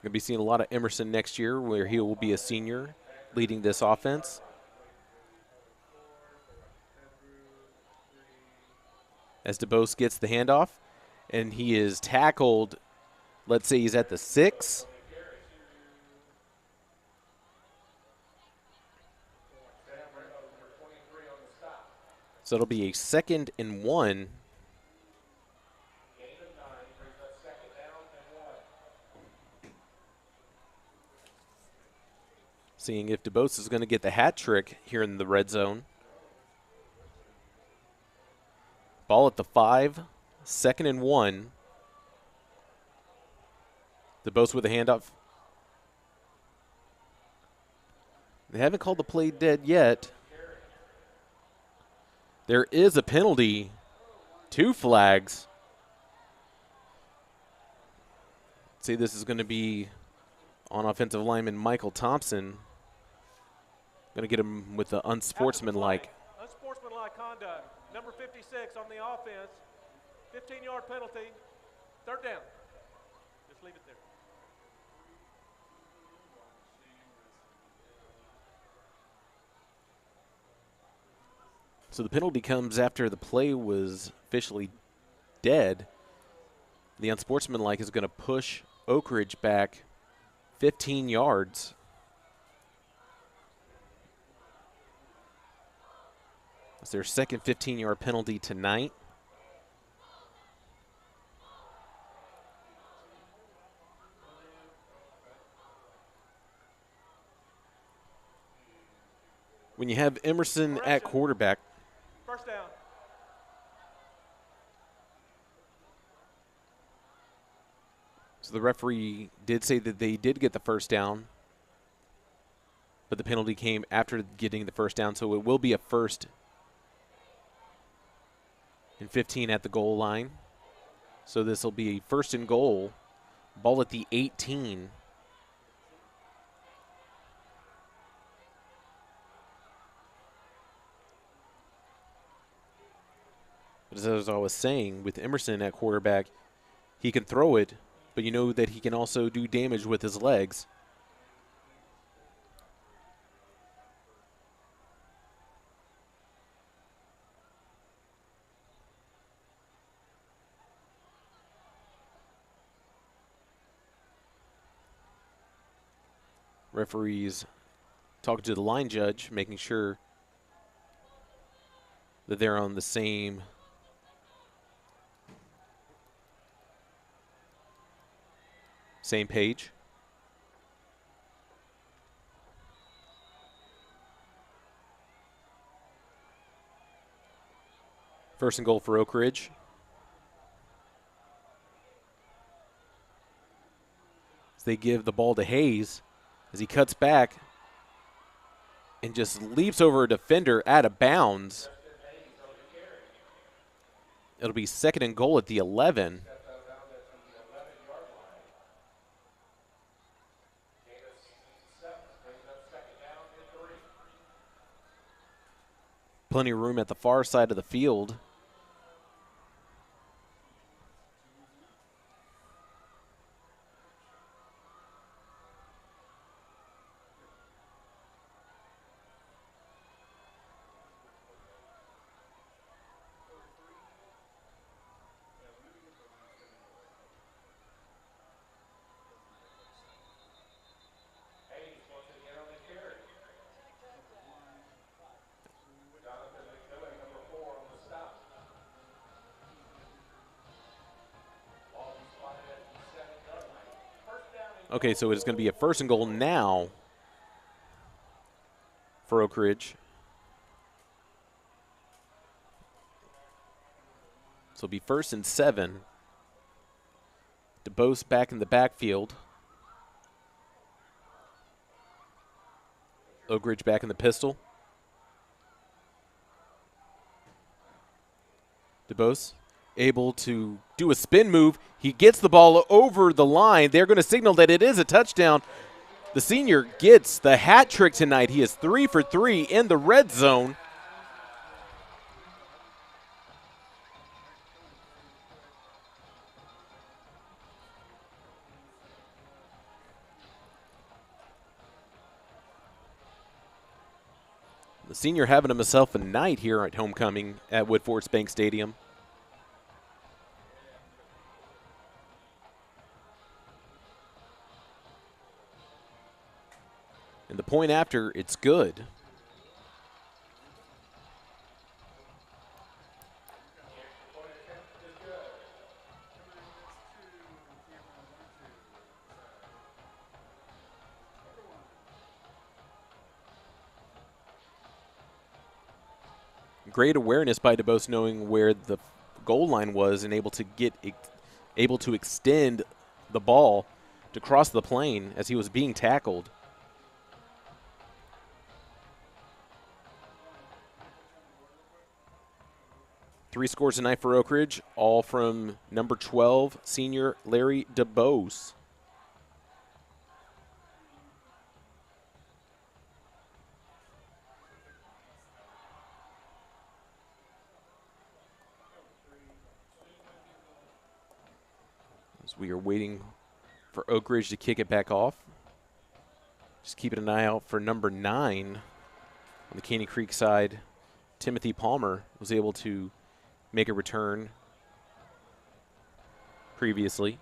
Going to be seeing a lot of Emerson next year, where he will be a senior leading this offense. As DeBose gets the handoff, and he is tackled, let's say he's at the 6. So it'll be a 2nd and 1. Seeing if DeBose is going to get the hat trick here in the red zone. Ball at the 5, 2nd and 1. DeBose with a handoff. They haven't called the play dead yet. There is a penalty. 2 flags. See, this is going to be on offensive lineman Michael Thompson. Going to get him with the unsportsmanlike. Unsportsmanlike conduct. Number 56 on the offense. 15-yard penalty. 3rd down. Just leave it there. So the penalty comes after the play was officially dead. The unsportsmanlike is going to push Oak Ridge back 15 yards. It's their second 15-yard penalty tonight. When you have Emerson at quarterback, 1st down. so the referee did say that they did get the first down, but the penalty came after getting the first down, so it will be a 1st and 15 at the goal line. So this will be a 1st and goal. Ball at the 18. But as I was saying, with Emerson at quarterback, he can throw it, but you know that he can also do damage with his legs. Referees talking to the line judge, making sure that they're on the same page. First and goal for Oak Ridge. As they give the ball to Hayes, as he cuts back and just leaps over a defender out of bounds. It'll be 2nd and goal at the 11. Plenty of room at the far side of the field. Okay, so it is going to be a 1st and goal now for Oak Ridge. So it'll be 1st and 7. DeBose back in the backfield. Oak Ridge back in the pistol. DeBose able to do a spin move. He gets the ball over the line. They're going to signal that it is a touchdown. The senior gets the hat trick tonight. He is 3 for 3 in the red zone. The senior having himself a night here at homecoming at Woodforest Bank Stadium. And the point after, it's good. Great awareness by DeBose, knowing where the goal line was and able to extend the ball to cross the plane as he was being tackled. Three scores tonight for Oak Ridge, all from number 12, senior Larry DeBose. We are waiting for Oak Ridge to kick it back off. Just keeping an eye out for number 9 on the Caney Creek side. Timothy Palmer was able to make a return previously.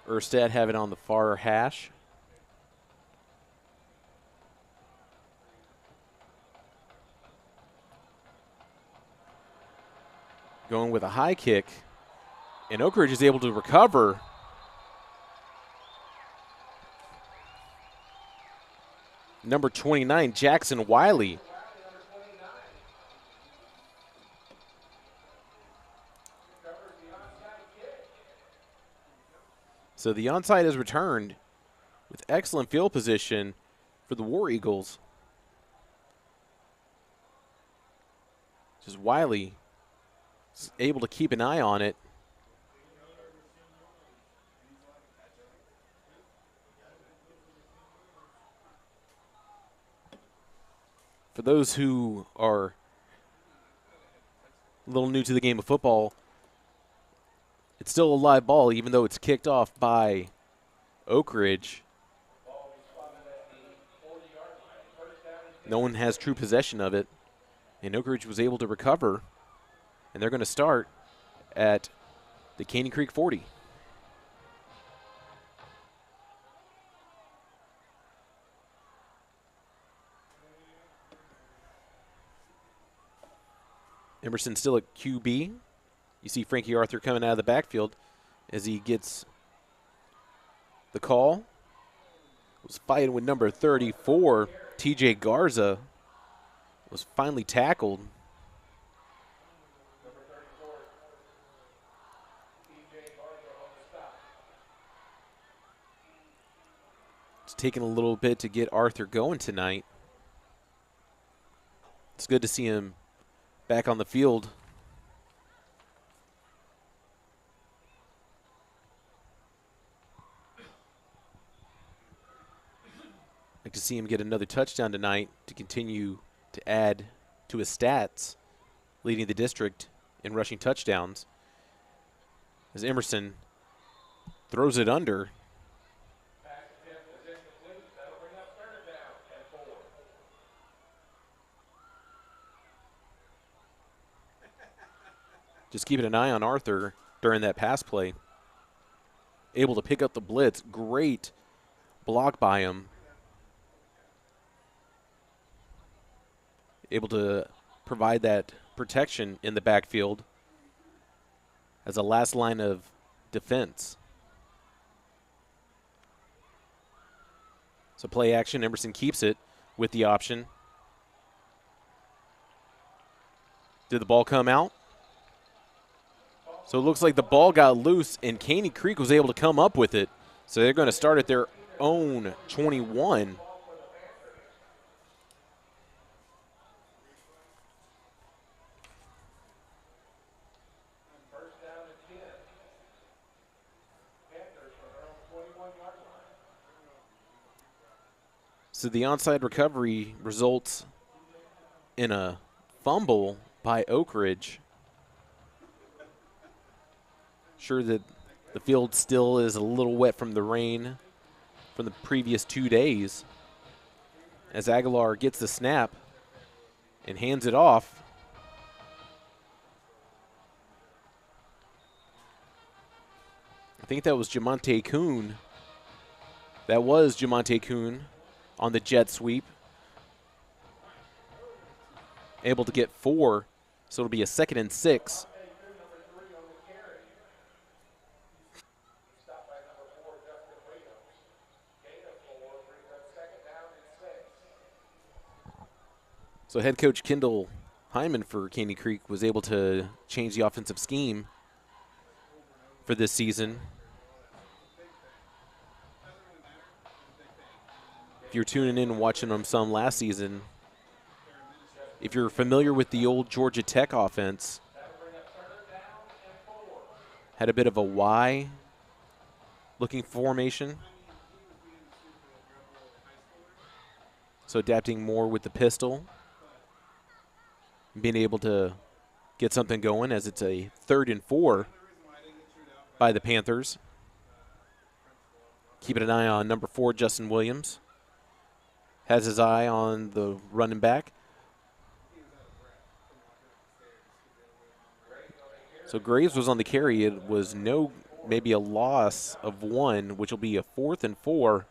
Erstad have it on the far hash. Going with a high kick. And Oak Ridge is able to recover. Number 29, Jackson Wiley. So the onside is returned with excellent field position for the War Eagles. Just Wiley is able to keep an eye on it. For those who are a little new to the game of football, it's still a live ball, even though it's kicked off by Oak Ridge. No one has true possession of it, and Oak Ridge was able to recover, and they're going to start at the Caney Creek 40. Emerson still at QB. You see Frankie Arthur coming out of the backfield as he gets the call. Was fighting with number 34, TJ Garza. Was finally tackled. It's taking a little bit to get Arthur going tonight. It's good to see him back on the field. Like to see him get another touchdown tonight to continue to add to his stats, leading the district in rushing touchdowns. As Emerson throws it under. Just keeping an eye on Arthur during that pass play. Able to pick up the blitz. Great block by him. Able to provide that protection in the backfield as a last line of defense. So play action. Emerson keeps it with the option. Did the ball come out? So it looks like the ball got loose, and Caney Creek was able to come up with it. So they're going to start at their own 21. So the onside recovery results in a fumble by Oak Ridge. Sure that the field still is a little wet from the rain from the previous 2 days. As Aguilar gets the snap and hands it off. I think that was Jamonte Kuhn. That was Jamonte Kuhn on the jet sweep. Able to get 4, so it'll be a 2nd and 6. So head coach Kendall Hyman for Caney Creek was able to change the offensive scheme for this season. If you're tuning in and watching them some last season, if you're familiar with the old Georgia Tech offense, had a bit of a Y looking formation. So adapting more with the pistol, being able to get something going as it's a 3rd and 4 by the Panthers. Keeping an eye on number 4, Justin Williams. Has his eye on the running back. So Graves was on the carry. It was maybe a loss of 1, which will be a 4th and 4.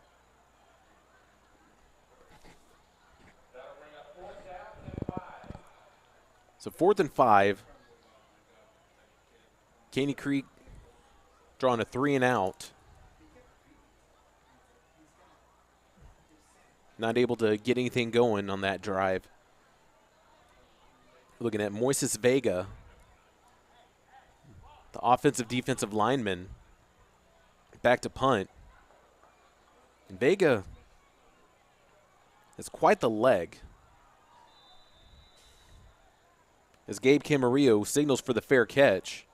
So 4th and 5. Caney Creek drawing a 3 and out. Not able to get anything going on that drive. Looking at Moises Vega, the offensive defensive lineman, back to punt. And Vega has quite the leg. As Gabe Camarillo signals for the fair catch.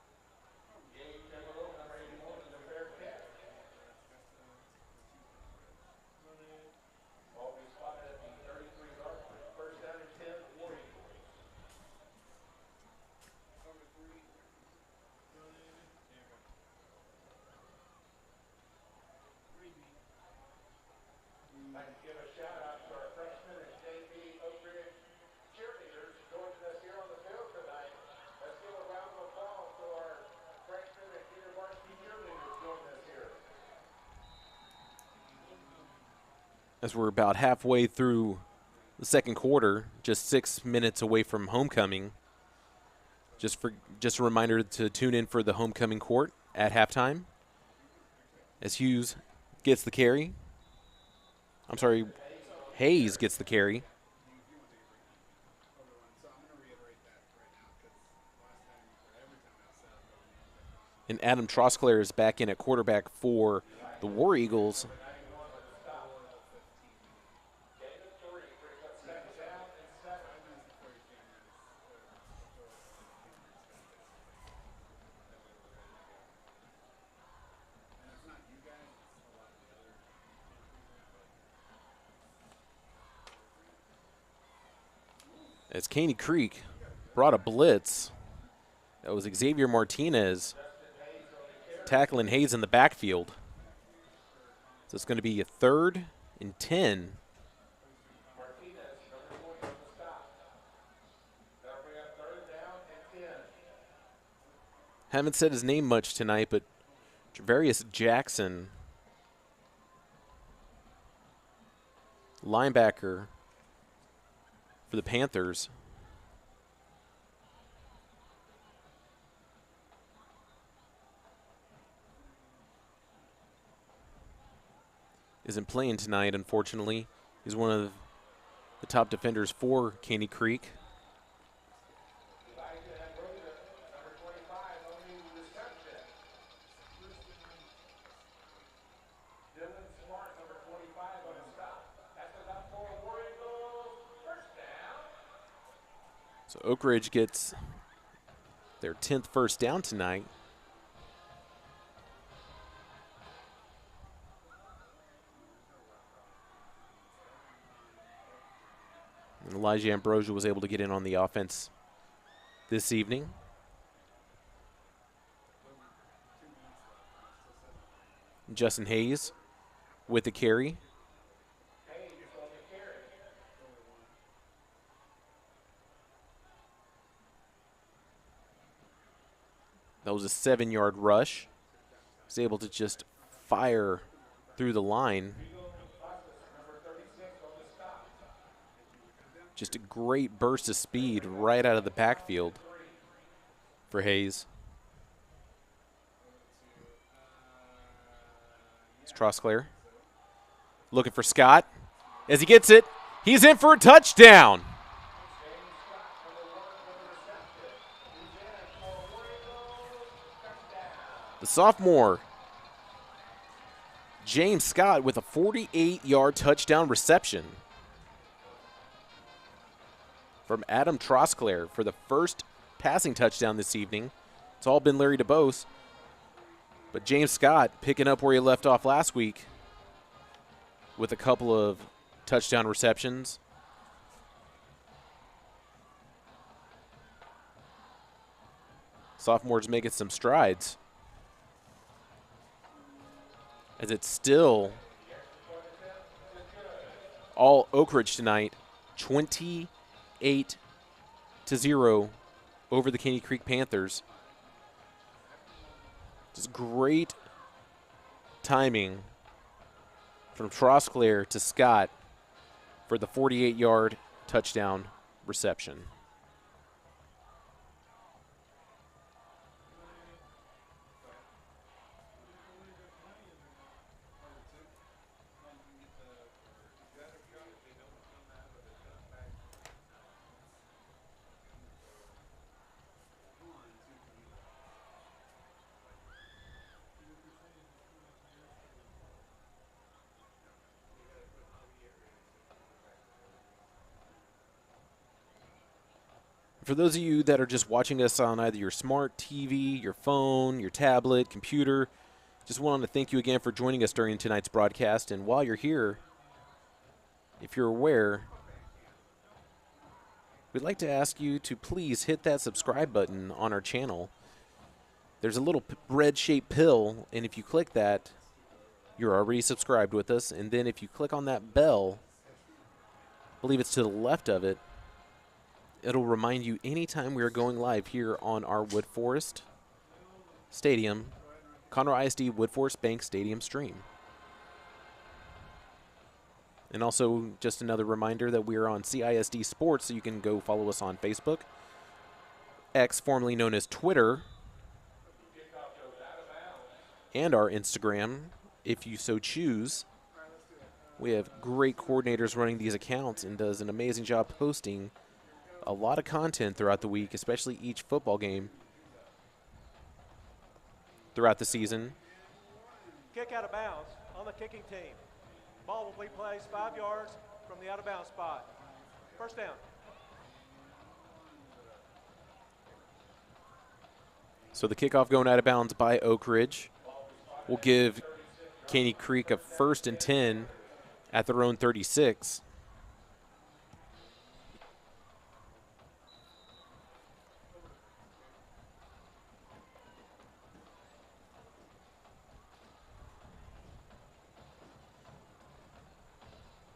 As we're about halfway through the second quarter, just 6 minutes away from homecoming. Just a reminder to tune in for the homecoming court at halftime. As Hughes gets the carry. I'm sorry, Hayes gets the carry. And Adam Trosclair is back in at quarterback for the War Eagles. As Caney Creek brought a blitz. That was Xavier Martinez tackling Hayes in the backfield. So it's going to be a 3rd and 10. Haven't said his name much tonight, but Javarius Jackson, linebacker for the Panthers. isn't playing tonight, unfortunately. He's one of the top defenders for Caney Creek. So Oak Ridge gets their 10th first down tonight. And Elijah Ambrosia was able to get in on the offense this evening. Justin Hayes with the carry. That was a 7-yard rush. Was able to just fire through the line. Just a great burst of speed right out of the backfield for Hayes. It's Trosclair looking for Scott. As he gets it, he's in for a touchdown. The sophomore, James Scott, with a 48-yard touchdown reception from Adam Trosclair for the first passing touchdown this evening. It's all been Larry DeBose. But James Scott picking up where he left off last week with a couple of touchdown receptions. Sophomore's making some strides. As it's still all Oak Ridge tonight, 28-0 over the Caney Creek Panthers. Just great timing from Trosclair to Scott for the 48-yard touchdown reception. For those of you that are just watching us on either your smart TV, your phone, your tablet, computer, just wanted to thank you again for joining us during tonight's broadcast. And while you're here, if you're aware, we'd like to ask you to please hit that subscribe button on our channel. There's a little red-shaped pill, and if you click that, you're already subscribed with us. And then if you click on that bell, I believe it's to the left of it, it'll remind you anytime we are going live here on our Wood Forest Stadium, Conroe ISD Wood Forest Bank Stadium stream. And also just another reminder that we are on CISD Sports, so you can go follow us on Facebook, X, formerly known as Twitter, and our Instagram, if you so choose. We have great coordinators running these accounts and does an amazing job posting a lot of content throughout the week, especially each football game throughout the season. Kick out of bounds on the kicking team. Ball will be placed 5 yards from the out of bounds spot. First down. So the kickoff going out of bounds by Oak Ridge will give Caney Creek a 1st and 10 at their own 36.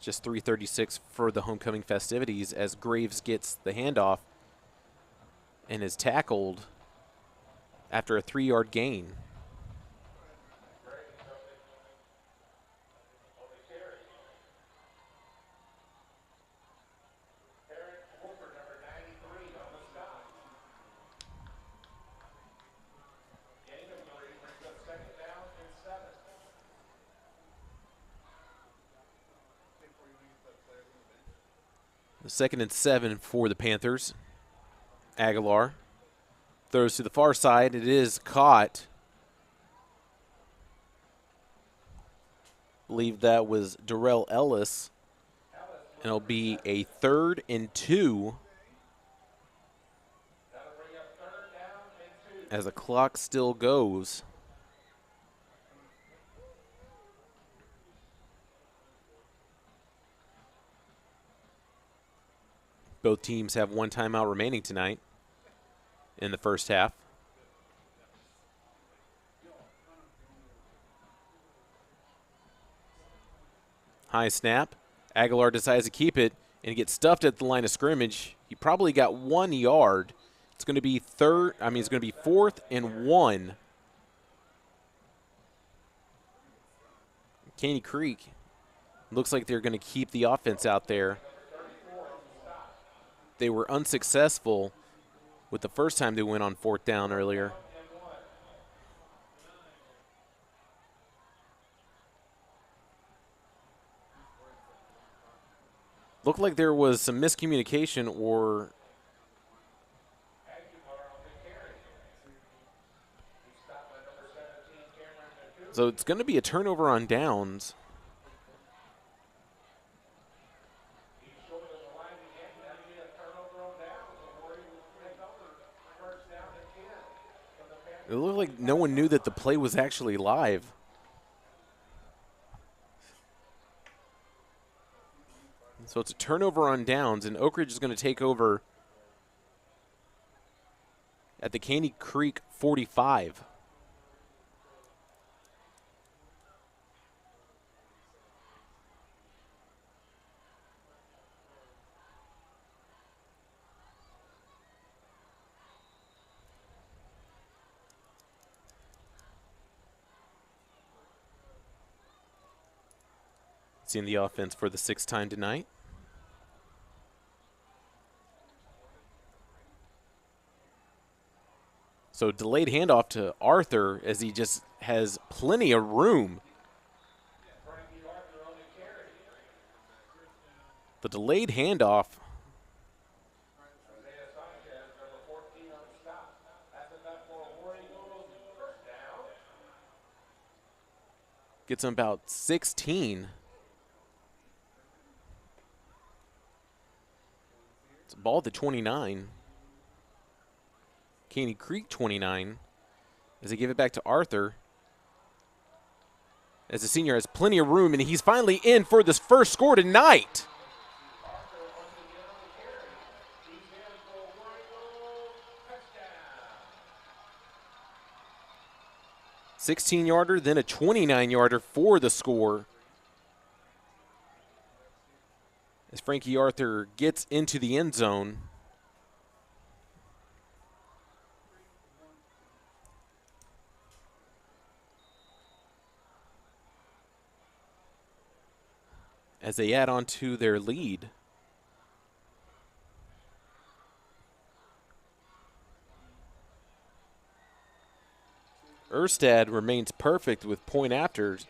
Just 3:36 for the homecoming festivities as Graves gets the handoff and is tackled after a 3-yard gain. 2nd and 7 for the Panthers. Aguilar throws to the far side. It is caught. I believe that was Darrell Ellis. And it'll be a 3rd and 2 as the clock still goes. Both teams have 1 timeout remaining tonight in the first half. High snap. Aguilar decides to keep it and gets stuffed at the line of scrimmage. He probably got 1 yard. It's going to be it's going to be 4th and 1. Caney Creek looks like they're going to keep the offense out there. They were unsuccessful with the first time they went on 4th down earlier. Looked like there was some miscommunication or so it's going to be a turnover on downs. It looked like no one knew that the play was actually live. So it's a turnover on downs, and Oak Ridge is going to take over at the Caney Creek 45. Seeing the offense for the 6th time tonight. So delayed handoff to Arthur as he just has plenty of room. The delayed handoff. Gets him about 16. It's a ball to 29. Caney Creek 29 as they give it back to Arthur. As the senior has plenty of room, and he's finally in for this first score tonight. A 16-yarder, then a 29-yarder for the score. As Frankie Arthur gets into the end zone. As they add on to their lead. Erstad remains perfect with point afters.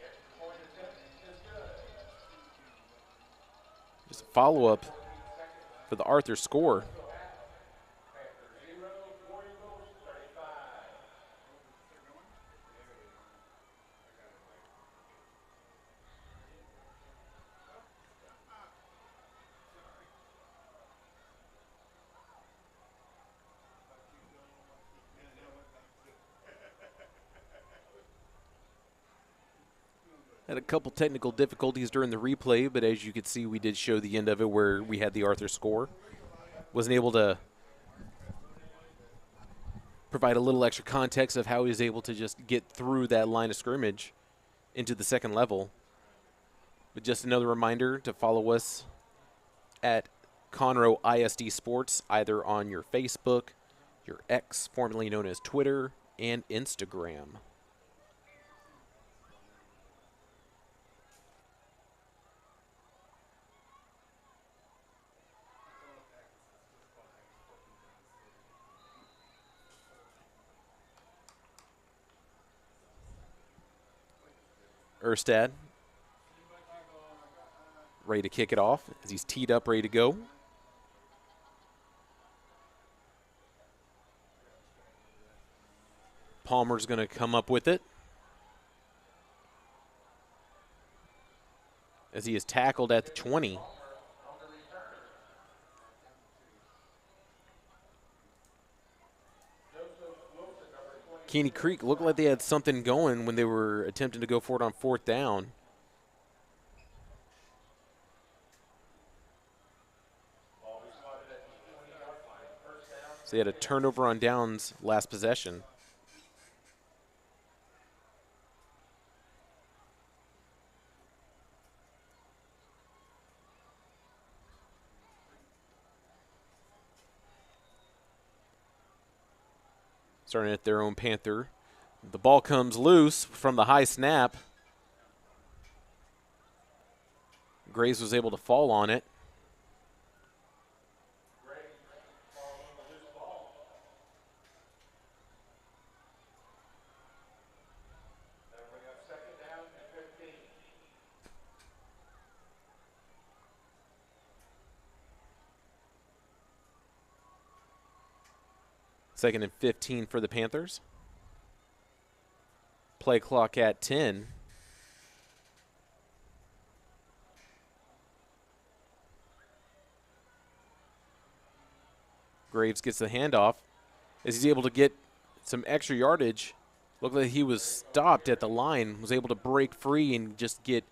Just a follow-up for the Arthur score. Had a couple technical difficulties during the replay, but as you could see, we did show the end of it where we had the Arthur score. Wasn't able to provide a little extra context of how he was able to just get through that line of scrimmage into the second level. But just another reminder to follow us at Conroe ISD Sports, either on your Facebook, your X, formerly known as Twitter, and Instagram. Erstad ready to kick it off as he's teed up, ready to go. Palmer's going to come up with it as he is tackled at the 20. Caney Creek looked like they had something going when they were attempting to go for it on 4th down. So they had a turnover on downs last possession. Starting at their own Panther. The ball comes loose from the high snap. Graves was able to fall on it. Second and 15 for the Panthers. Play clock at 10. Graves gets the handoff. As he's able to get some extra yardage, looked like he was stopped at the line, was able to break free and just get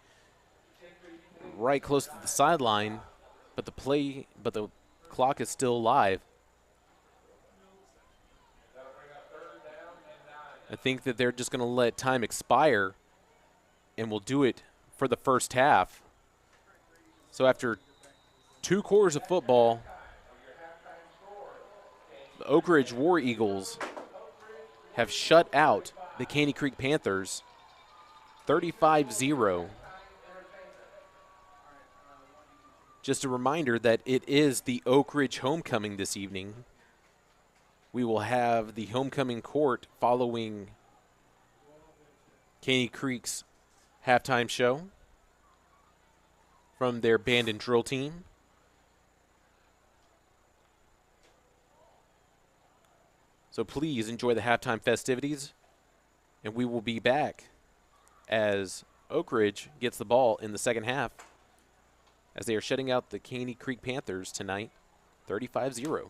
right close to the sideline, but the clock is still live. I think that they're just going to let time expire and will do it for the first half. So after 2 quarters of football, the Oak Ridge War Eagles have shut out the Caney Creek Panthers 35-0. Just a reminder that it is the Oak Ridge homecoming this evening. We will have the homecoming court following Caney Creek's halftime show from their band and drill team. So please enjoy the halftime festivities, and we will be back as Oak Ridge gets the ball in the second half as they are shutting out the Caney Creek Panthers tonight, 35-0.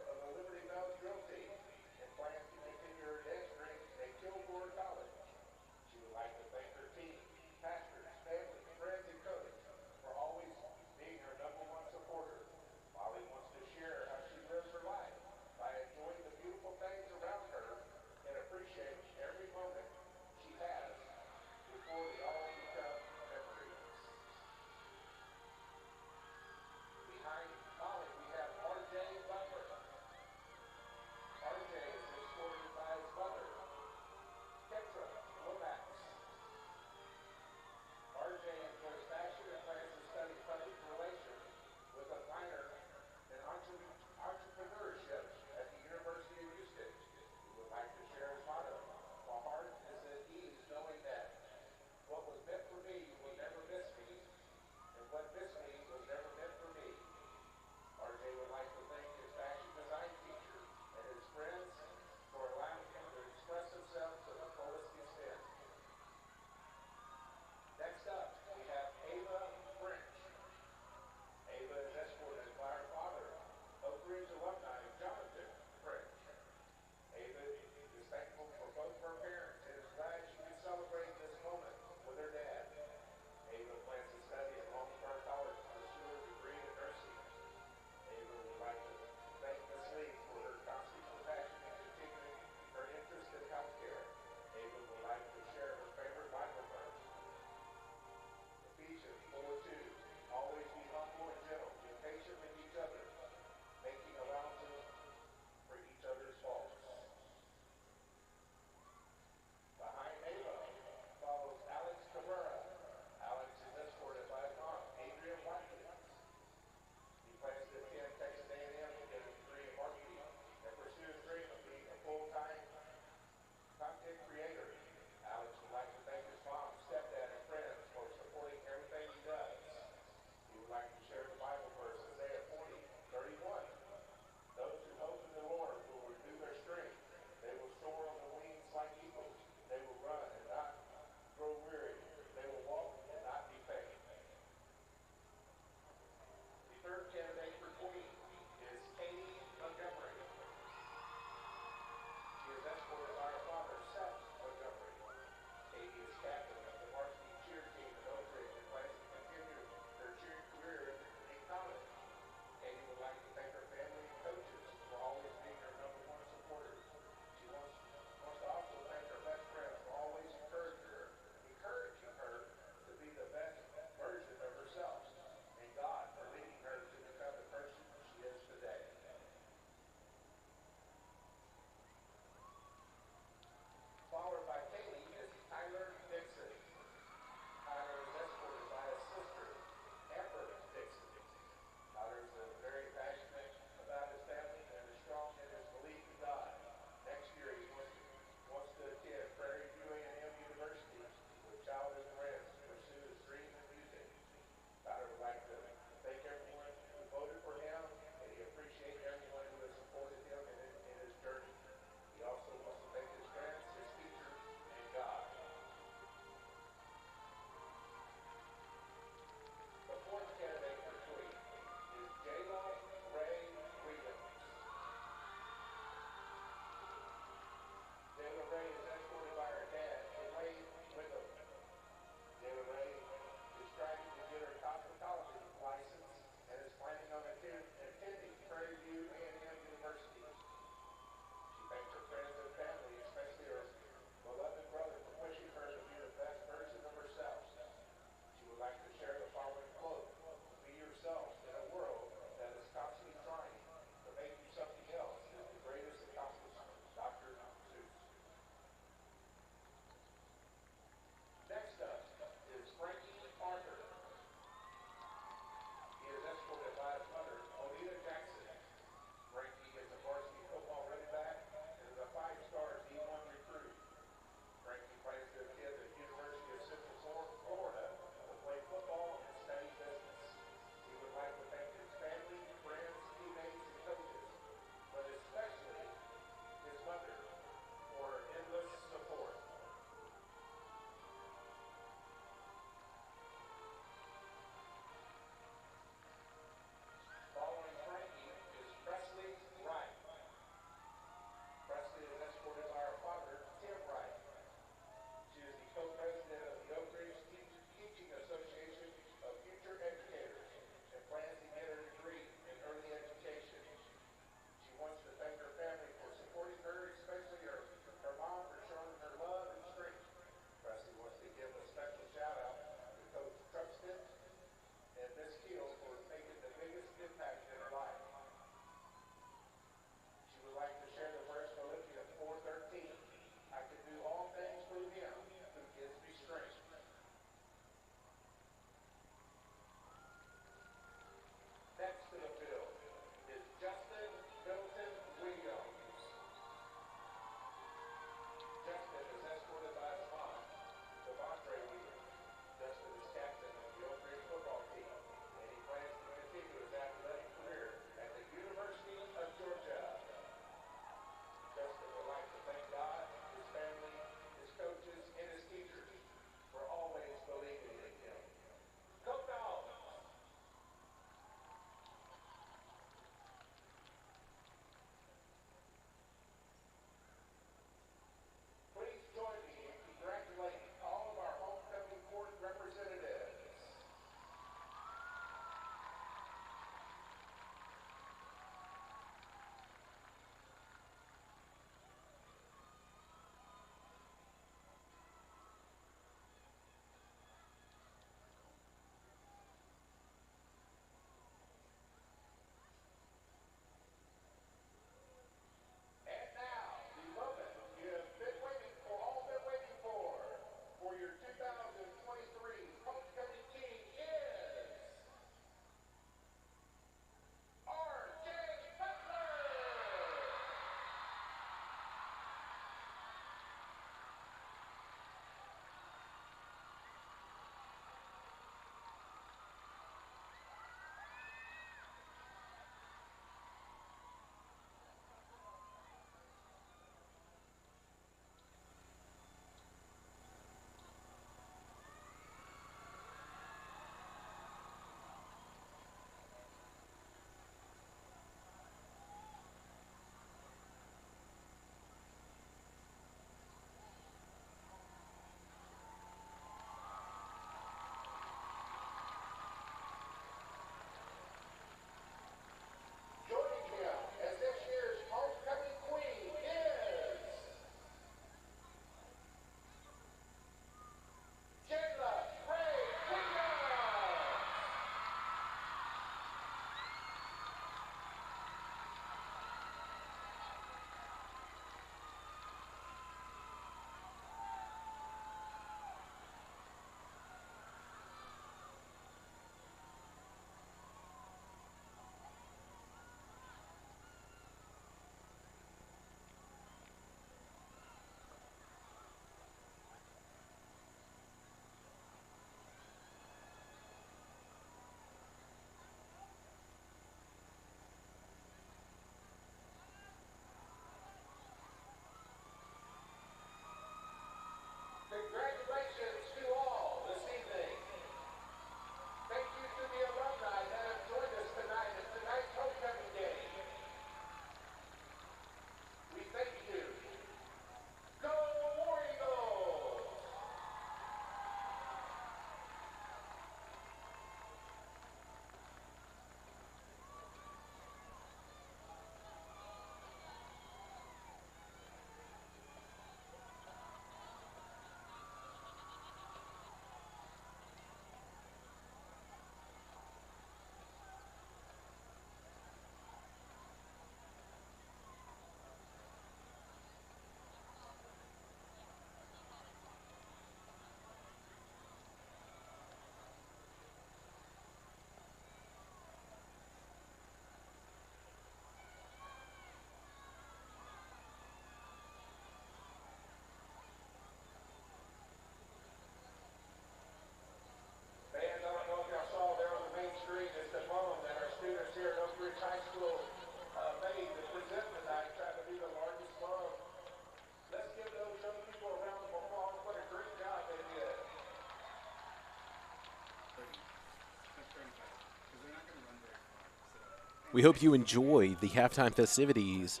We hope you enjoy the halftime festivities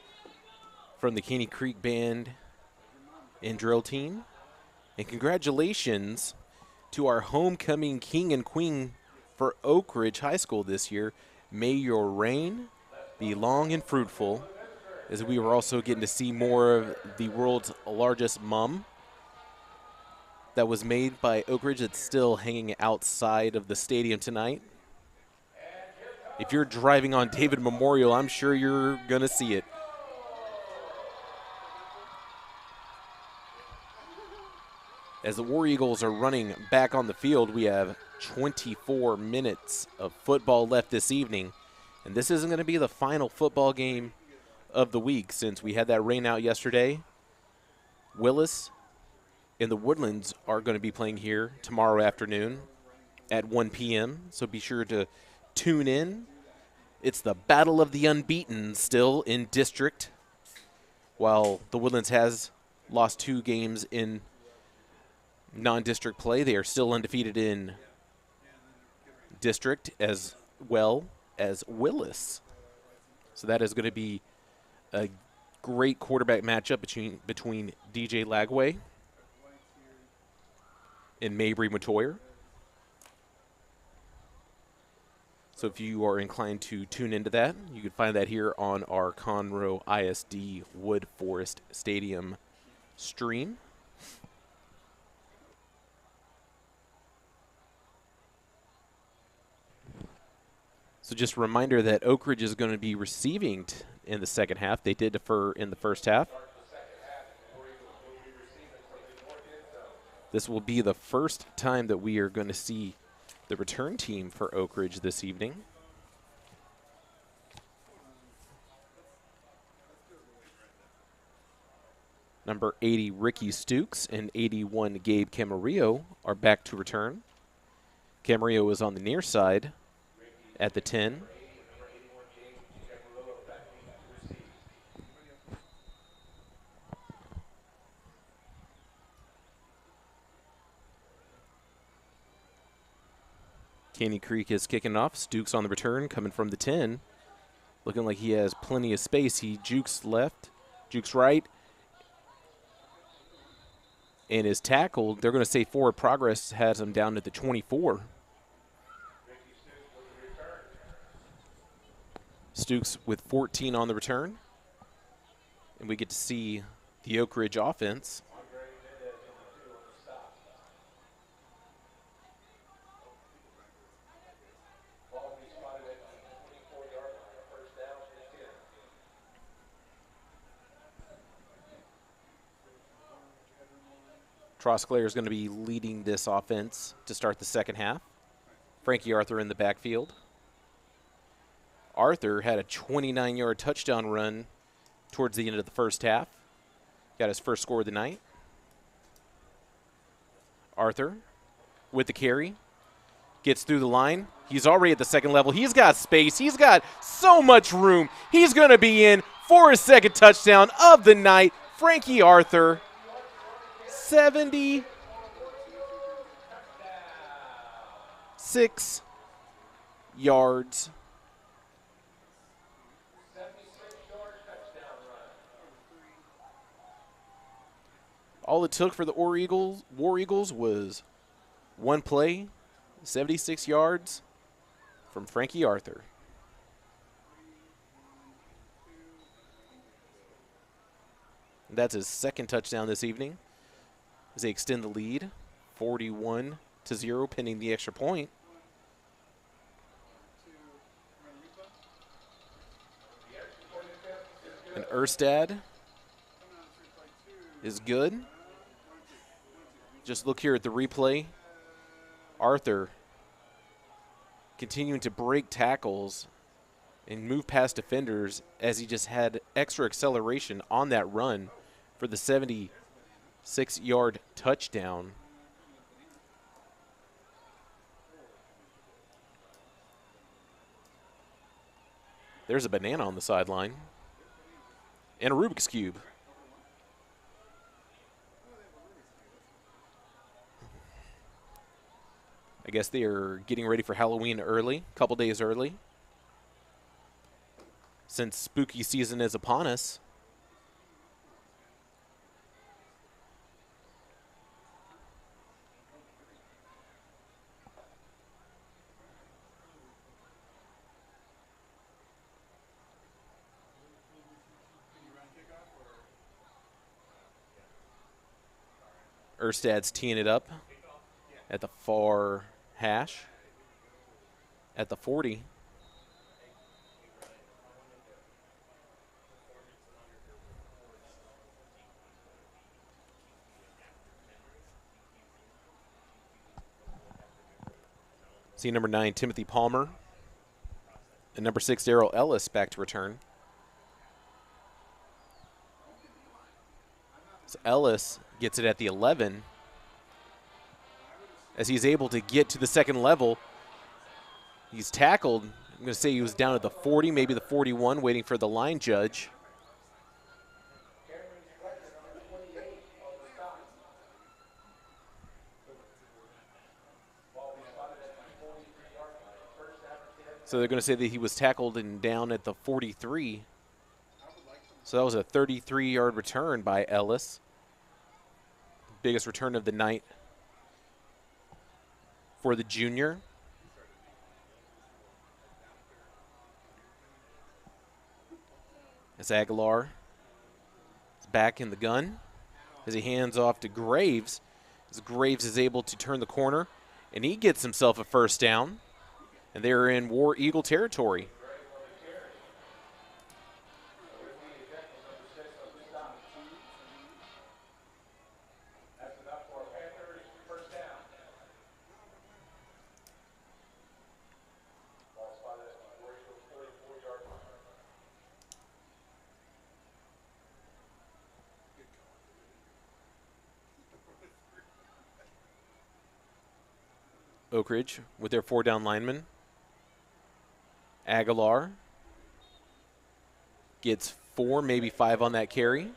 from the Caney Creek Band and Drill Team. And congratulations to our homecoming king and queen for Oak Ridge High School this year. May your reign be long and fruitful, as we were also getting to see more of the world's largest mum that was made by Oak Ridge that's still hanging outside of the stadium tonight. If you're driving on David Memorial, I'm sure you're going to see it. As the War Eagles are running back on the field, we have 24 minutes of football left this evening. And this isn't going to be the final football game of the week since we had that rain out yesterday. Willis and the Woodlands are going to be playing here tomorrow afternoon at 1 p.m. So be sure to tune in. It's the Battle of the Unbeaten still in district. While the Woodlands has lost 2 games in non-district play, they are still undefeated in district as well as Willis. So that is going to be a great quarterback matchup between DJ Lagway and Mabry Matoyer. So if you are inclined to tune into that, you can find that here on our Conroe ISD Wood Forest Stadium stream. So just a reminder that Oak Ridge is going to be receiving in the second half. They did defer in the first half. This will be the first time that we are going to see the return team for Oak Ridge this evening. Number 80, Ricky Stukes, and 81, Gabe Camarillo are back to return. Camarillo is on the near side at the 10. Caney Creek is kicking off. Stukes on the return, coming from the 10. Looking like he has plenty of space. He jukes left, jukes right, and is tackled. They're going to say forward progress has him down at the 24. Stukes with 14 on the return. And we get to see the Oak Ridge offense. Trosclair is going to be leading this offense to start the second half. Frankie Arthur in the backfield. Arthur had a 29-yard touchdown run towards the end of the first half. Got his first score of the night. Arthur with the carry. Gets through the line. He's already at the second level. He's got space. He's got so much room. He's going to be in for his second touchdown of the night. Frankie Arthur. 76 yards. All it took for the War Eagles was one play, 76 yards from Frankie Arthur. That's his second touchdown this evening, as they extend the lead, 41-0, pending the extra point. And Erstad is good. Just look here at the replay. Arthur continuing to break tackles and move past defenders as he just had extra acceleration on that run for the 76-yard touchdown. There's a banana on the sideline and a Rubik's Cube. I guess they are getting ready for Halloween early, a couple days early. since spooky season is upon us. Erstad's teeing it up at the far hash at the 40. See number 9, Timothy Palmer, and number 6, Darrell Ellis back to return. So Ellis gets it at the 11 as he's able to get to the second level. He's tackled. I'm going to say he was down at the 40, maybe the 41, waiting for the line judge. So they're going to say that he was tackled and down at the 43. So that was a 33-yard return by Ellis. Biggest return of the night for the junior. As Aguilar is back in the gun as he hands off to Graves. As Graves is able to turn the corner, and he gets himself a first down. And they're in War Eagle territory. Oak Ridge with their 4 down linemen. Aguilar gets 4, maybe 5 on that carry.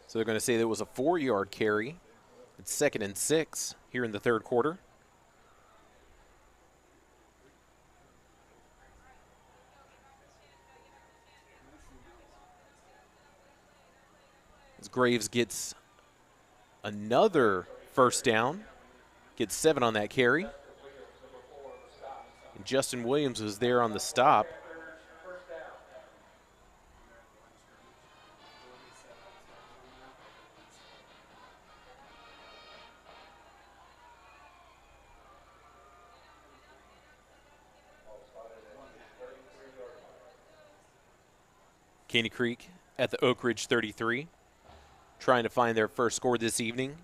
So they're going to say there was a 4-yard carry. It's 2nd and 6 here in the third quarter. Graves gets another first down, gets 7 on that carry. And Justin Williams was there on the stop. Caney Creek at the Oak Ridge 33. Trying to find their first score this evening.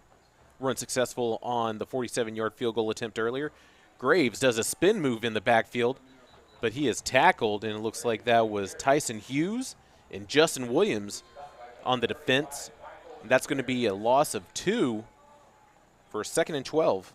Were unsuccessful on the 47-yard field goal attempt earlier. Graves does a spin move in the backfield, but he is tackled, and it looks like that was Tyson Hughes and Justin Williams on the defense. And that's going to be a loss of 2 for a 2nd and 12.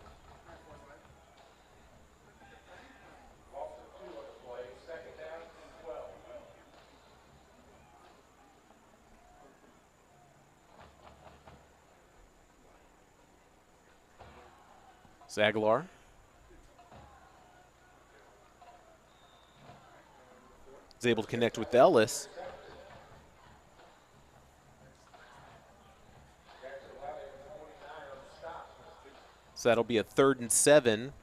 Aguilar is able to connect with Ellis. So that'll be a 3rd and 7.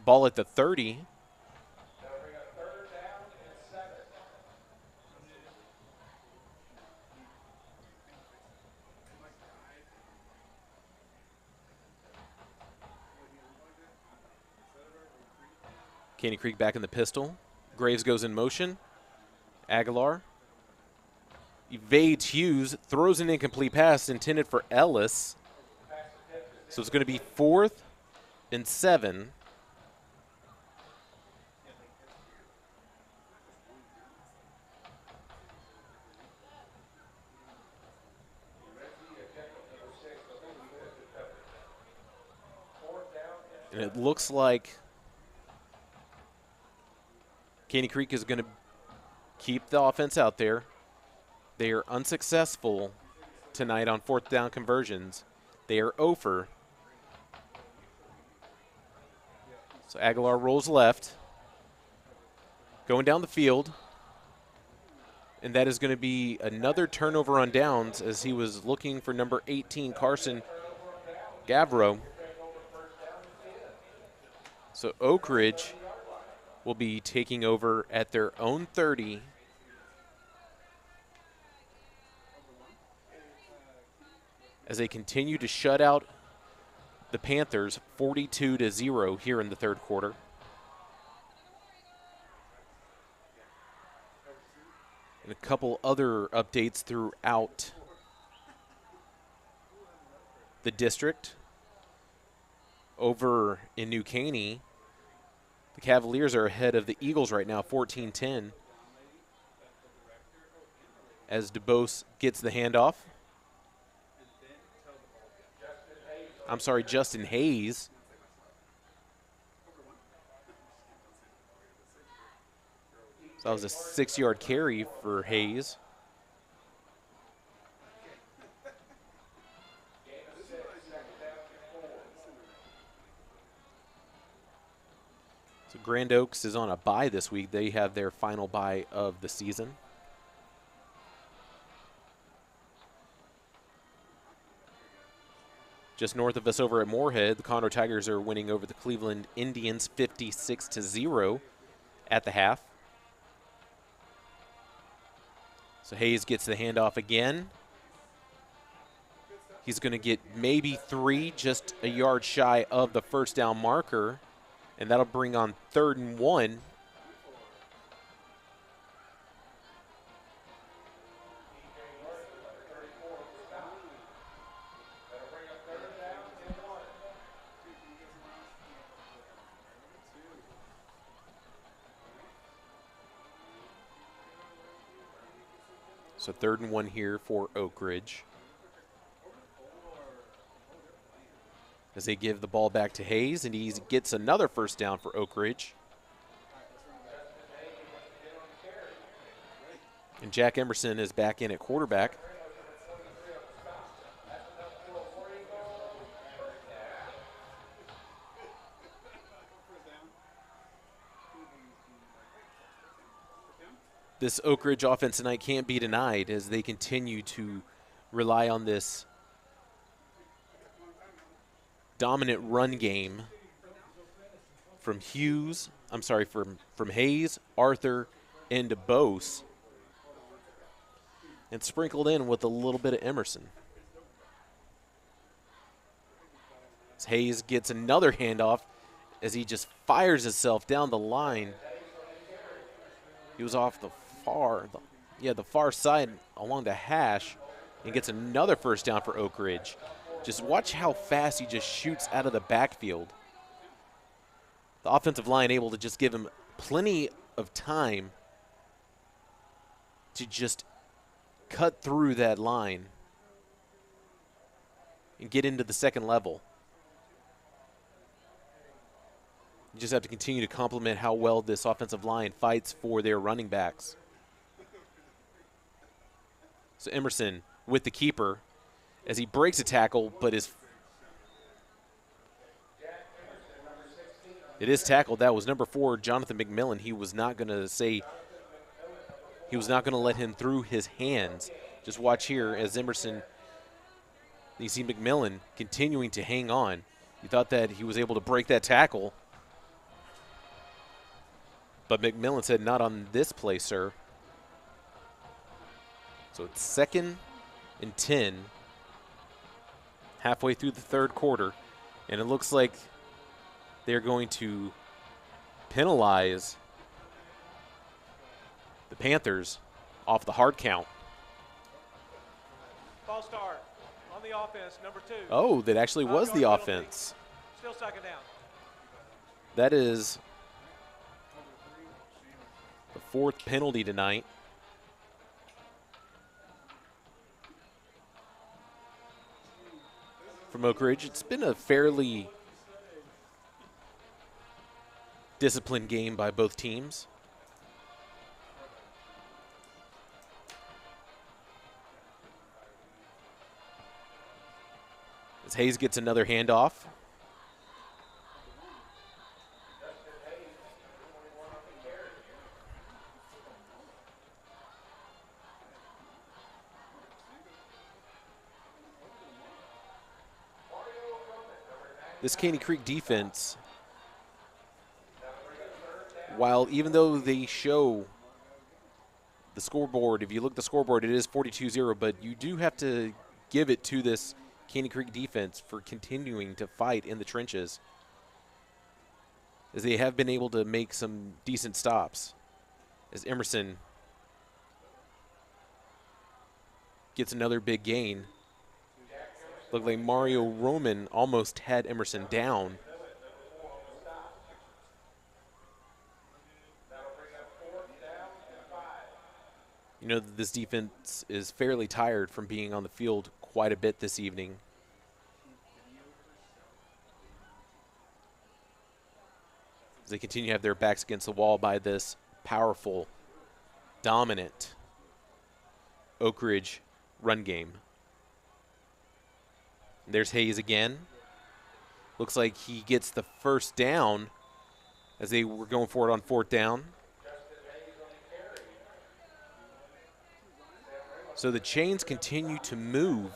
Ball at the 30. Caney Creek back in the pistol. Graves goes in motion. Aguilar evades Hughes, throws an incomplete pass intended for Ellis. So it's going to be 4th and 7. And it looks like Caney Creek is going to keep the offense out there. They are unsuccessful tonight on 4th down conversions. They are 0 for. So Aguilar rolls left, going down the field. And that is going to be another turnover on downs as he was looking for number 18, Carson Gavro. So Oak Ridge will be taking over at their own 30. As they continue to shut out the Panthers 42-0 here in the third quarter. And a couple other updates throughout the district. Over in New Caney, the Cavaliers are ahead of the Eagles right now, 14-10. As DuBose gets the handoff. I'm sorry, Justin Hayes. So that was a 6-yard carry for Hayes. So Grand Oaks is on a bye this week. They have their final bye of the season. Just north of us over at Moorhead, the Conroe Tigers are winning over the Cleveland Indians 56-0 at the half. So Hayes gets the handoff again. He's going to get maybe 3, just a yard shy of the first down marker, and that'll bring on 3rd and 1. So 3rd and 1 here for Oak Ridge. As they give the ball back to Hayes, and he gets another first down for Oak Ridge. And Jack Emerson is back in at quarterback. This Oak Ridge offense tonight can't be denied as they continue to rely on this dominant run game from Hayes, Arthur, and DuBose, and sprinkled in with a little bit of Emerson. As Hayes gets another handoff as he just fires himself down the line. He was off the far side along the hash and gets another first down for Oak Ridge. Just watch how fast he just shoots out of the backfield. The offensive line able to just give him plenty of time to just cut through that line and get into the second level. You just have to continue to compliment how well this offensive line fights for their running backs. So Emerson with the keeper as he breaks a tackle, but it is tackled. That was number 4, Jonathan McMillan. He was not going to let him through his hands. Just watch here as Emerson, you see McMillan continuing to hang on. You thought that he was able to break that tackle, but McMillan said, "Not on this play, sir." So it's 2nd and 10, halfway through the third quarter, and it looks like they're going to penalize the Panthers off the hard count. False start on the offense, number 2. Oh, that actually was the offense. Still 2nd down. That is the 4th penalty tonight. From Oak Ridge. It's been a fairly disciplined game by both teams. Hayes gets another handoff. This Caney Creek defense, while even though they show the scoreboard, if you look at the scoreboard, it is 42-0, but you do have to give it to this Caney Creek defense for continuing to fight in the trenches, as they have been able to make some decent stops. As Emerson gets another big gain. Looked like Mario Roman almost had Emerson down. You know, this defense is fairly tired from being on the field quite a bit this evening. As they continue to have their backs against the wall by this powerful, dominant Oak Ridge run game. There's Hayes again. Looks like he gets the first down as they were going for it on 4th down. So the chains continue to move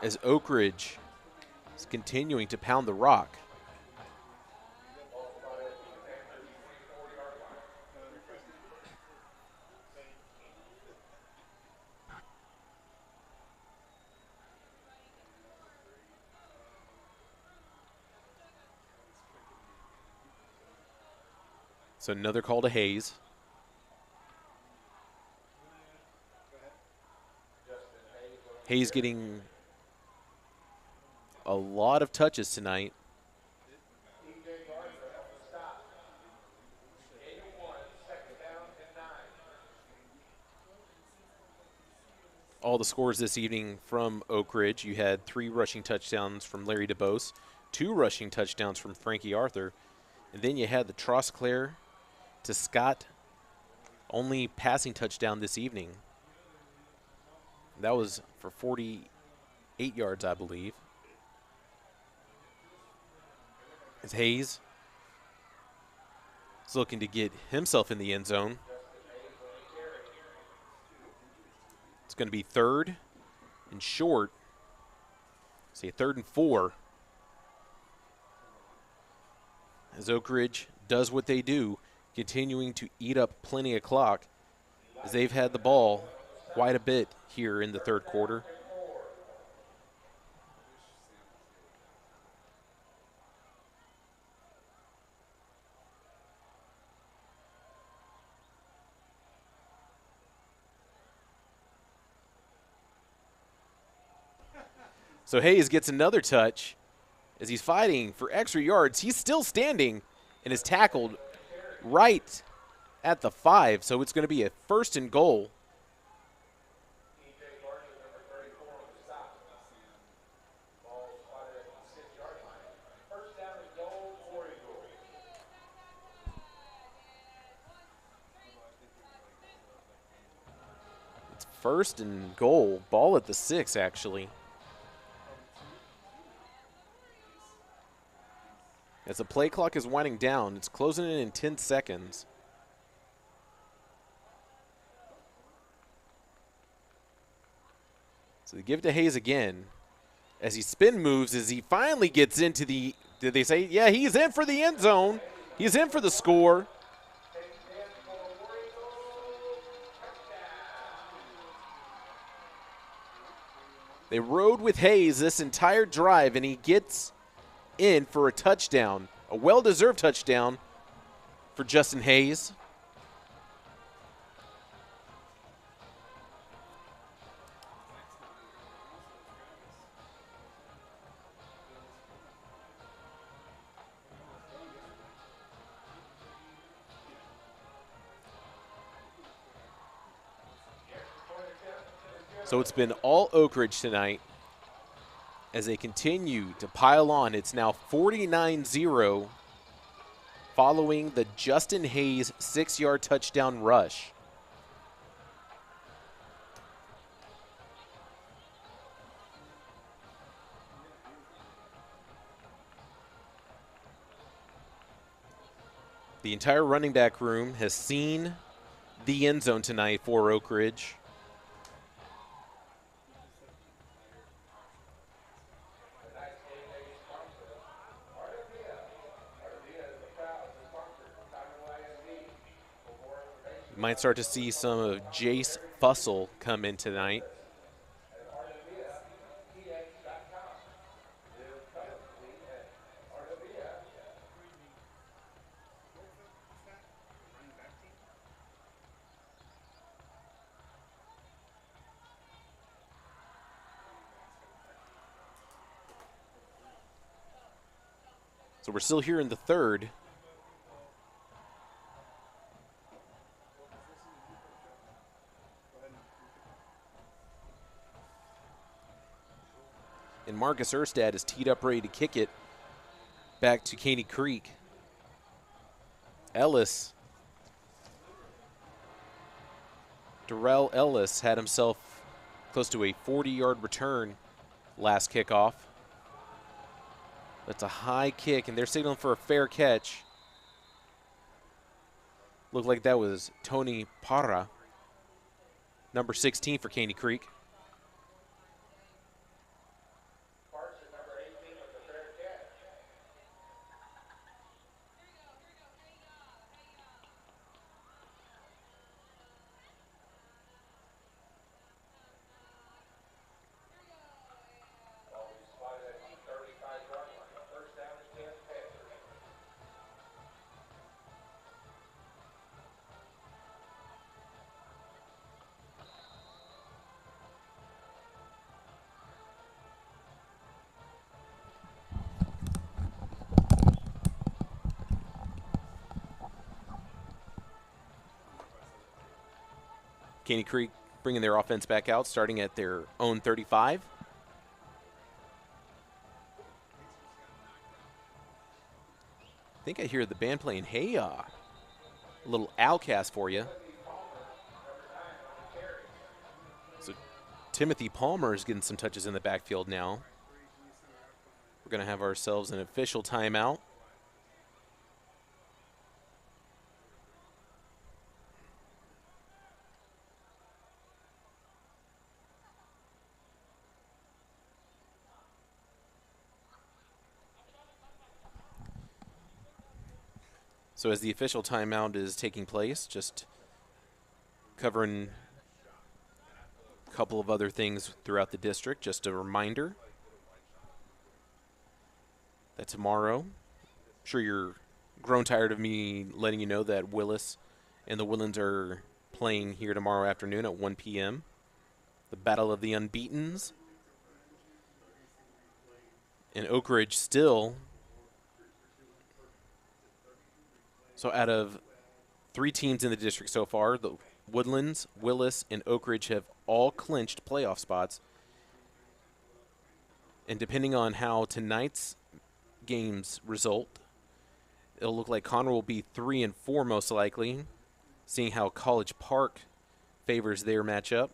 as Oak Ridge is continuing to pound the rock. So another call to Hayes. Hayes getting a lot of touches tonight. All the scores this evening from Oak Ridge. You had 3 rushing touchdowns from Larry DeBose, 2 rushing touchdowns from Frankie Arthur, and then you had the Trosclair to Scott only passing touchdown this evening. That was for 48 yards, I believe. As Hayes is looking to get himself in the end zone. It's going to be 3rd and short. Say 3rd and 4. As Oak Ridge does what they do, continuing to eat up plenty of clock, as they've had the ball quite a bit here in the 3rd quarter. So Hayes gets another touch as he's fighting for extra yards. He's still standing and is tackled right at the 5, so it's going to be a 1st and goal. It's 1st and goal. Ball at the 6, actually. As the play clock is winding down, it's closing in 10 seconds. So they give it to Hayes again as he spin moves, as he finally gets into the, did they say? Yeah, he's in for the end zone. He's in for the score. They rode with Hayes this entire drive, and he gets in for a touchdown, a well-deserved touchdown for Justin Hayes. So it's been all Oak Ridge tonight as they continue to pile on. It's now 49-0 following the Justin Hayes 6-yard touchdown rush. The entire running back room has seen the end zone tonight for Oak Ridge. You might start to see some of Jace Fussell come in tonight. So we're still here in the third. And Marcus Erstad is teed up ready to kick it back to Caney Creek. Darrell Ellis had himself close to a 40-yard return last kickoff. That's a high kick, and they're signaling for a fair catch. Looked like that was Tony Parra, number 16 for Caney Creek. Caney Creek bringing their offense back out, starting at their own 35. I think I hear the band playing Hey Ya. A little Outcast for you. So Timothy Palmer is getting some touches in the backfield now. We're going to have ourselves an official timeout. So as the official timeout is taking place, just covering a couple of other things throughout the district. Just a reminder that tomorrow, I'm sure you're grown tired of me letting you know that Willis and the Woodlands are playing here tomorrow afternoon at 1 p.m. The Battle of the Unbeatens. And Oak Ridge still. So out of 3 teams in the district so far, the Woodlands, Willis, and Oak Ridge have all clinched playoff spots. And depending on how tonight's games result, it'll look like Conroe will be 3 and 4 most likely, seeing how College Park favors their matchup.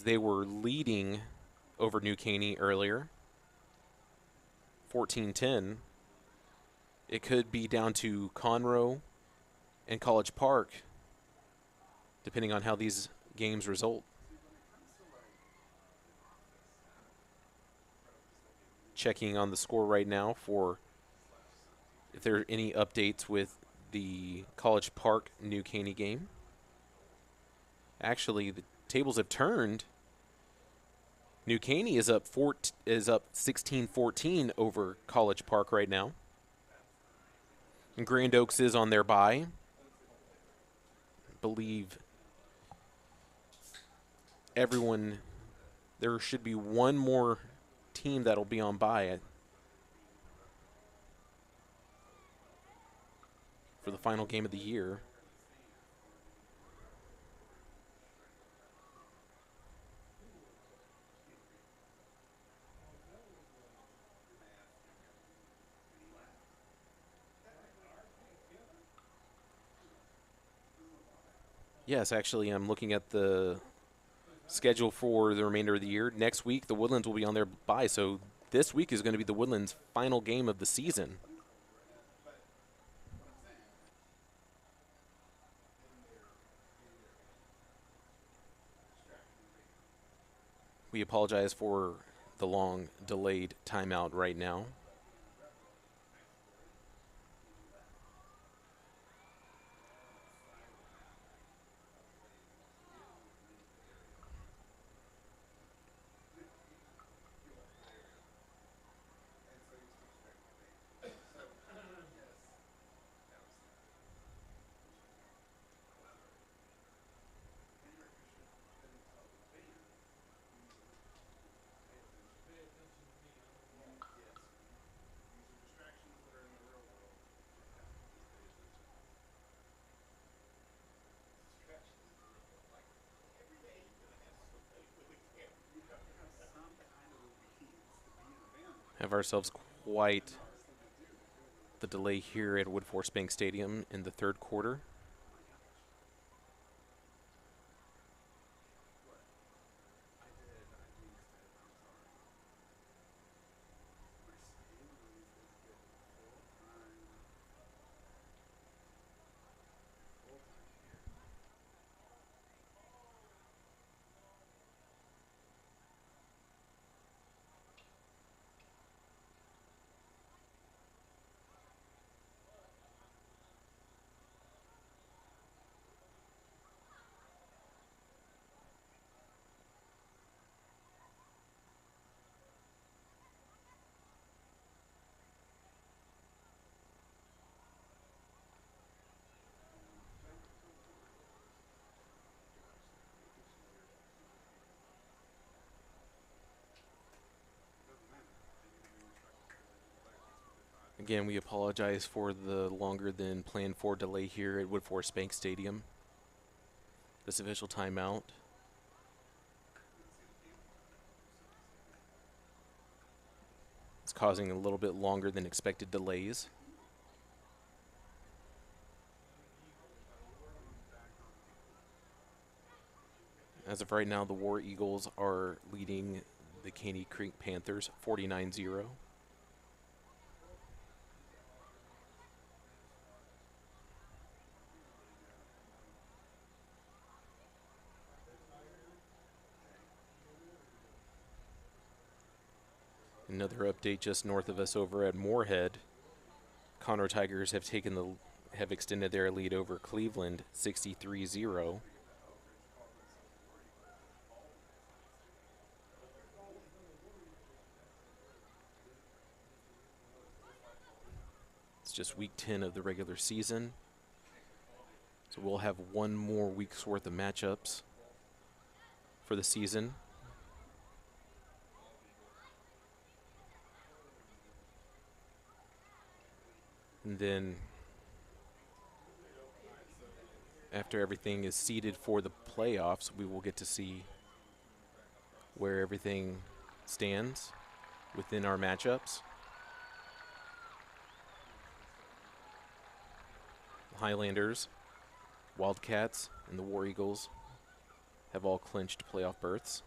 They were leading over New Caney earlier, 14-10. It could be down to Conroe and College Park, depending on how these games result. Checking on the score right now for if there are any updates with the College Park New Caney game. Actually, the tables have turned. New Caney is up 16-14 over College Park right now. And Grand Oaks is on their bye. I believe everyone, there should be one more team that'll be on bye for the final game of the year. Yes, actually, I'm looking at the schedule for the remainder of the year. Next week, the Woodlands will be on their bye, so this week is going to be the Woodlands' final game of the season. We apologize for the long delayed timeout right now. Have ourselves quite the delay here at Woodforce Bank Stadium in the third quarter. Again, we apologize for the longer than planned for delay here at Woodforce Bank Stadium. This official timeout is causing a little bit longer than expected delays. As of right now, the War Eagles are leading the Caney Creek Panthers 49-0. Another update just north of us over at Moorhead. Conroe Tigers have extended their lead over Cleveland 63-0. It's just week 10 of the regular season. So we'll have one more week's worth of matchups for the season. And then after everything is seeded for the playoffs, we will get to see where everything stands within our matchups. The Highlanders, Wildcats, and the War Eagles have all clinched playoff berths.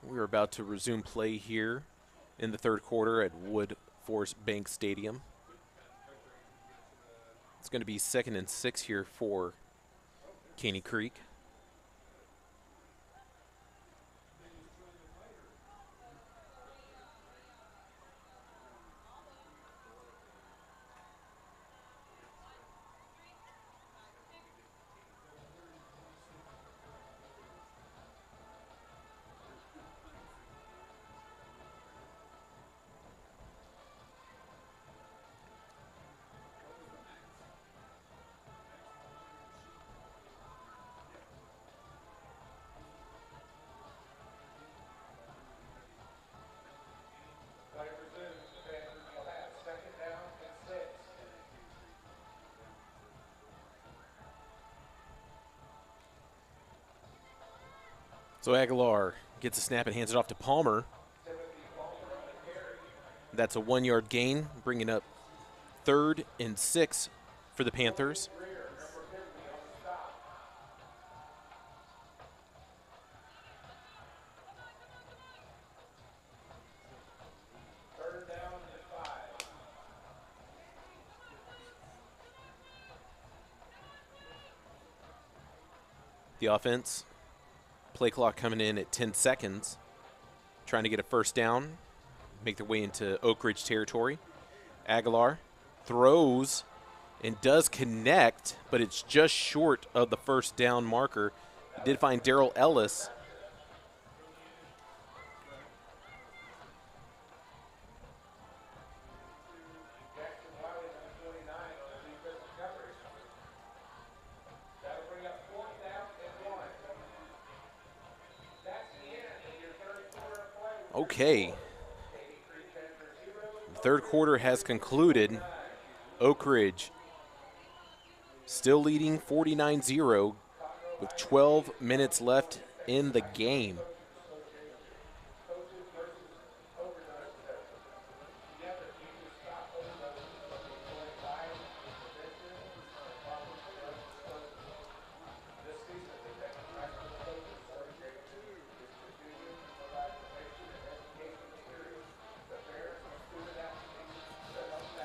We're about to resume play here in the third quarter at Woodforce Bank Stadium. It's going to be 2nd and 6 here for Caney Creek. So Aguilar gets a snap and hands it off to Palmer. That's a 1-yard gain, bringing up 3rd and 6 for the Panthers. The offense, play clock coming in at 10 seconds, trying to get a first down, make their way into Oak Ridge territory. Aguilar throws and does connect, but it's just short of the first down marker. He did find Darrell Ellis. Okay. The third quarter has concluded. Oak Ridge still leading 49-0 with 12 minutes left in the game.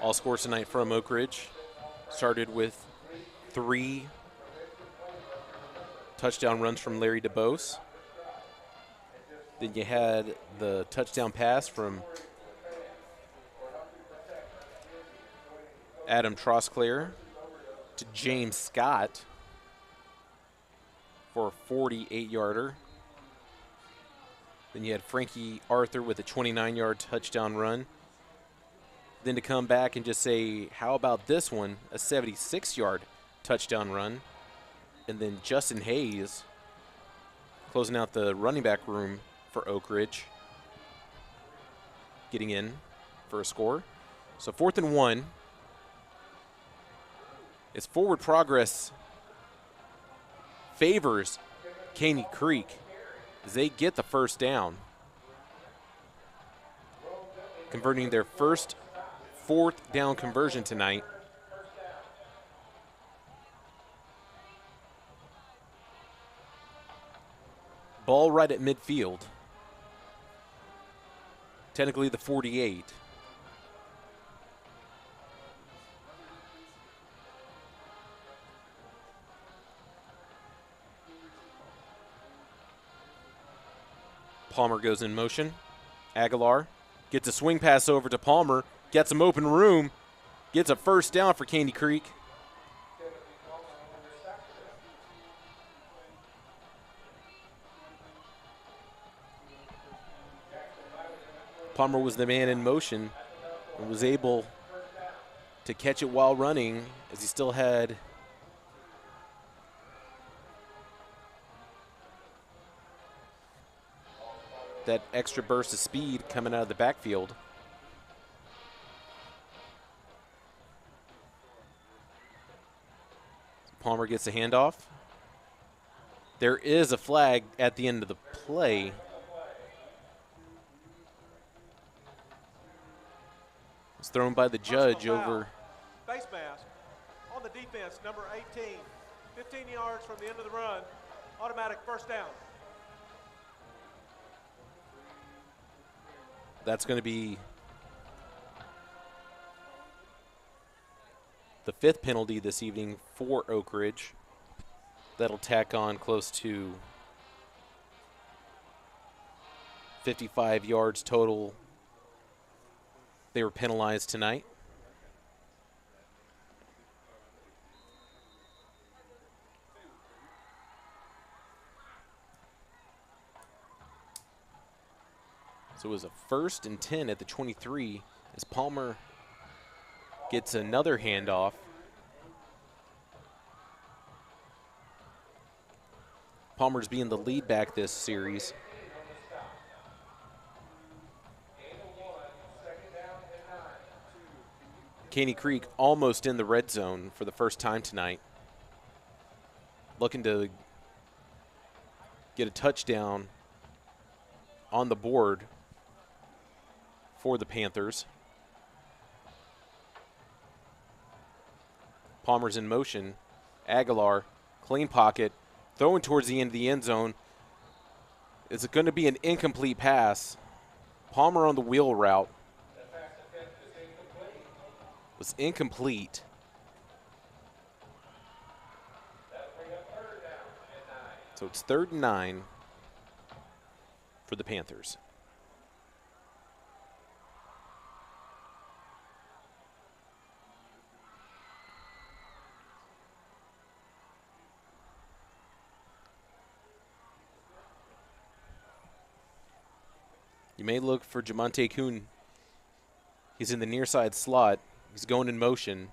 All scores tonight from Oak Ridge started with 3 touchdown runs from Larry DeBose. Then you had the touchdown pass from Adam Trosclair to James Scott for a 48-yarder. Then you had Frankie Arthur with a 29-yard touchdown run. Then to come back and just say, how about this one, a 76-yard touchdown run. And then Justin Hayes closing out the running back room for Oak Ridge, getting in for a score. So 4th and 1. It's forward progress favors Caney Creek as they get the first down, converting their first 4th down conversion tonight. Ball right at midfield. Technically the 48. Palmer goes in motion. Aguilar gets a swing pass over to Palmer. Gets some open room, gets a first down for Caney Creek. Palmer was the man in motion and was able to catch it while running as he still had that extra burst of speed coming out of the backfield. Palmer gets a handoff. There is a flag at the end of the play. It's thrown by the judge over. Face mask on the defense, number 18. 15 yards from the end of the run. Automatic first down. That's going to be the 5th penalty this evening for Oak Ridge. That'll tack on close to 55 yards total. They were penalized tonight. So it was a 1st and 10 at the 23 as Palmer gets another handoff. Palmer's being the lead back this series. Caney Creek almost in the red zone for the first time tonight. Looking to get a touchdown on the board for the Panthers. Palmer's in motion. Aguilar, clean pocket, throwing towards the end of the end zone. Is it going to be an incomplete pass? Palmer on the wheel route was incomplete. So it's 3rd and 9 for the Panthers. You may look for Jamonte Kuhn. He's in the near side slot. He's going in motion.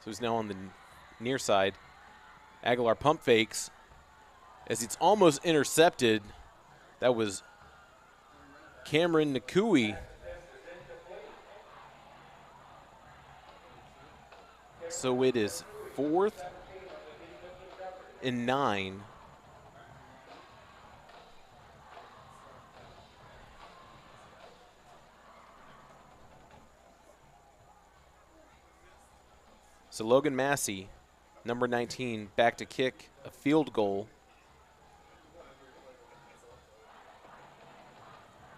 So he's now on the near side. Aguilar pump fakes as it's almost intercepted. That was Cameron Nakui. So it is 4th and 9. So Logan Massey, number 19, back to kick a field goal.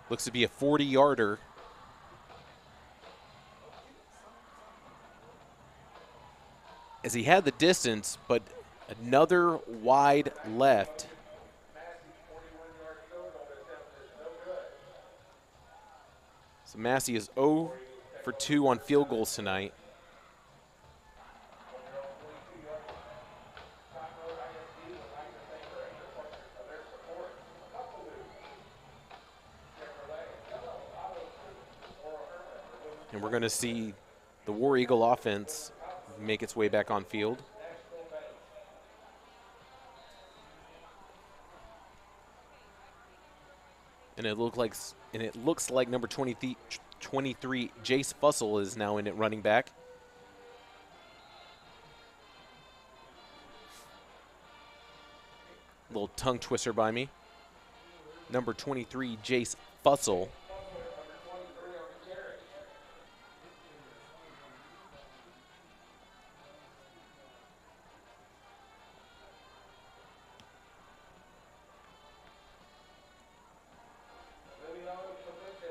Looks to be a 40-yarder. As he had the distance, but another wide left. So Massey is 0 for 2 on field goals tonight. And we're going to see the War Eagle offense make its way back on field. And it looks like number 23, Jace Fussell, is now in at running back. Little tongue twister by me. Number 23, Jace Fussell.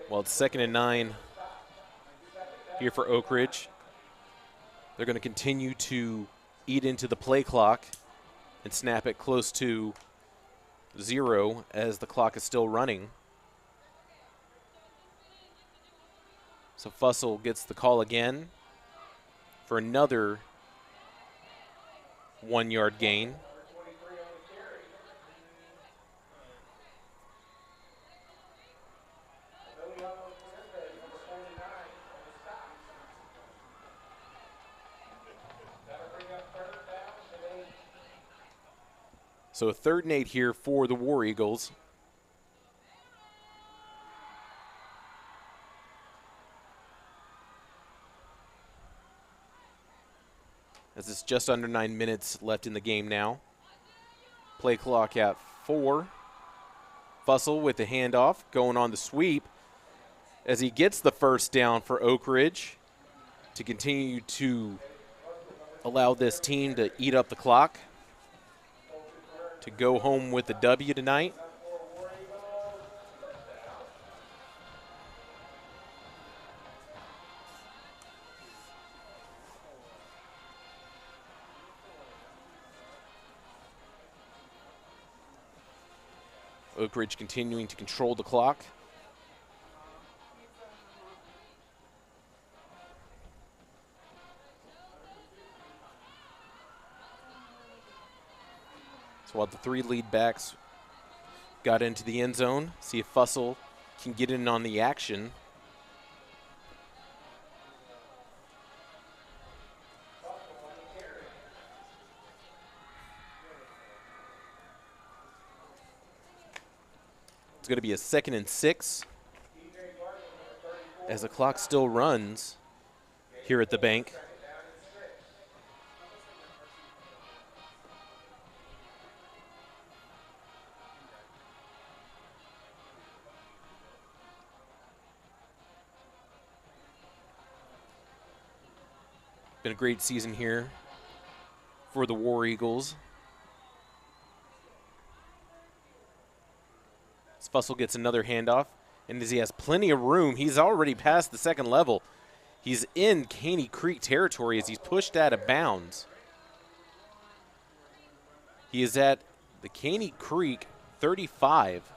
Well, it's 2nd and 9 here for Oak Ridge. They're going to continue to eat into the play clock and snap it close to 0 as the clock is still running. So Fussell gets the call again for another 1-yard gain. So a 3rd and 8 here for the War Eagles. As it's just under 9 minutes left in the game now. Play clock at 4. Fussell with the handoff, going on the sweep as he gets the first down for Oak Ridge to continue to allow this team to eat up the clock, to go home with the W tonight. Oak Ridge continuing to control the clock. So while the 3 lead backs got into the end zone, see if Fussell can get in on the action. It's going to be a 2nd and 6 as the clock still runs here at the bank. Been a great season here for the War Eagles. As Fussell gets another handoff, and as he has plenty of room, he's already past the second level. He's in Caney Creek territory as he's pushed out of bounds. He is at the Caney Creek 35.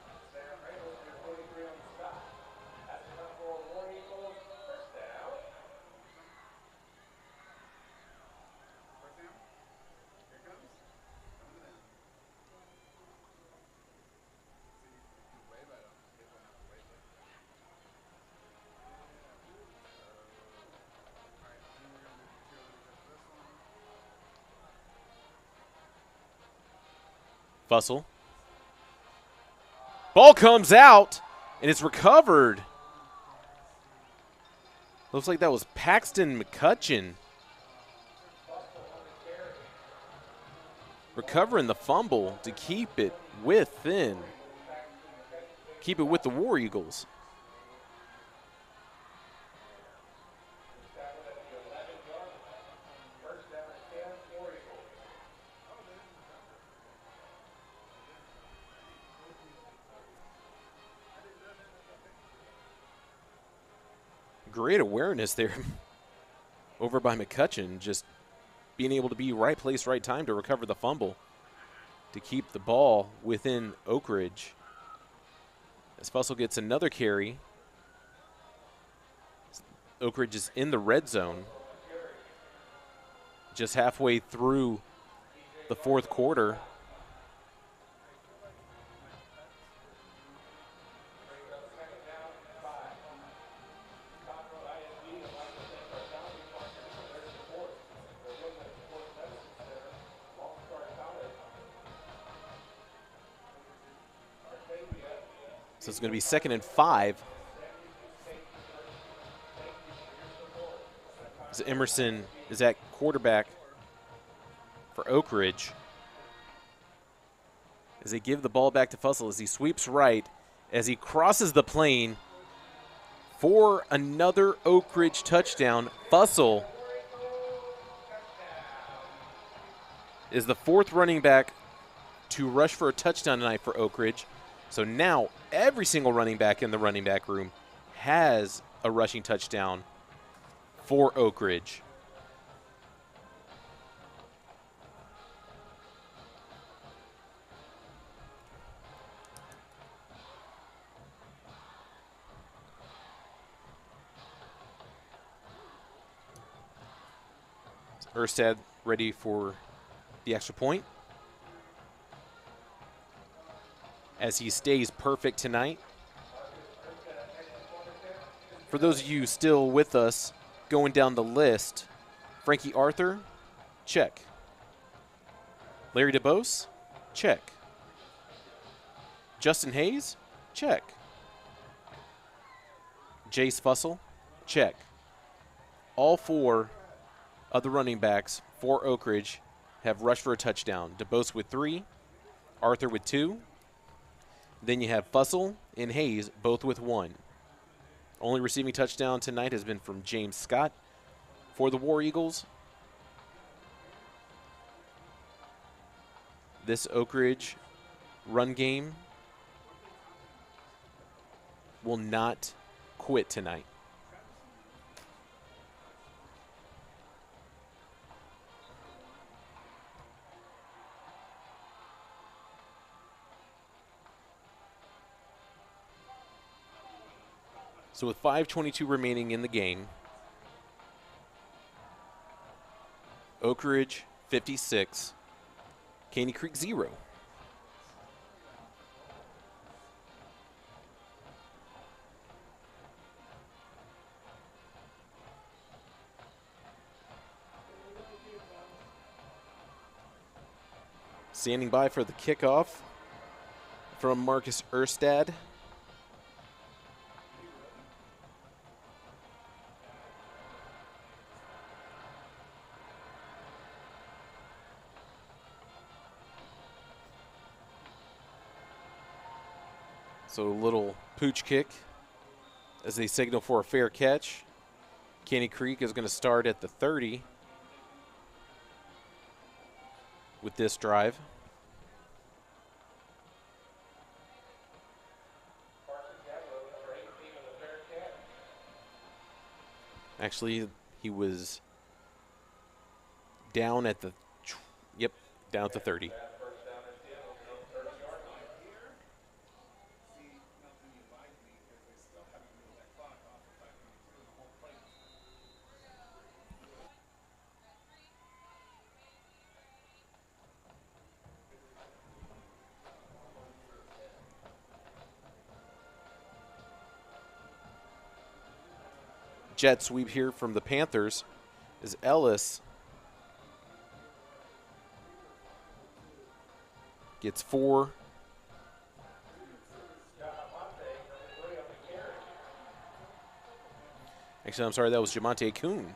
Fussell. Ball comes out, and it's recovered. Looks like that was Paxton McCutcheon. Recovering the fumble to keep it within. Keep it with the War Eagles. Great awareness there over by McCutcheon, just being able to be right place, right time to recover the fumble to keep the ball within Oak Ridge. As Fussell gets another carry, Oak Ridge is in the red zone, just halfway through the fourth quarter. So it's going to be 2nd and 5. As Emerson is at quarterback for Oak Ridge. As they give the ball back to Fussell as he sweeps right, as he crosses the plane for another Oak Ridge touchdown. Fussell is the 4th running back to rush for a touchdown tonight for Oak Ridge. So now every single running back in the running back room has a rushing touchdown for Oak Ridge. Erstad ready for the extra point, as he stays perfect tonight. For those of you still with us, going down the list, Frankie Arthur, check. Larry DeBose, check. Justin Hayes, check. Jace Fussell, check. All 4 of the running backs for Oak Ridge have rushed for a touchdown. DeBose with 3, Arthur with 2. Then you have Fussell and Hayes, both with 1. Only receiving touchdown tonight has been from James Scott for the War Eagles. This Oak Ridge run game will not quit tonight. So with 5:22 remaining in the game, Oak Ridge 56, Caney Creek 0. Standing by for the kickoff from Marcus Erstad. So a little pooch kick as they signal for a fair catch. Caney Creek is going to start at the 30 with this drive. Actually, he was down at the, down at the 30. Jet sweep here from the Panthers is Ellis gets 4. Actually, I'm sorry, that was Jamonte Kuhn.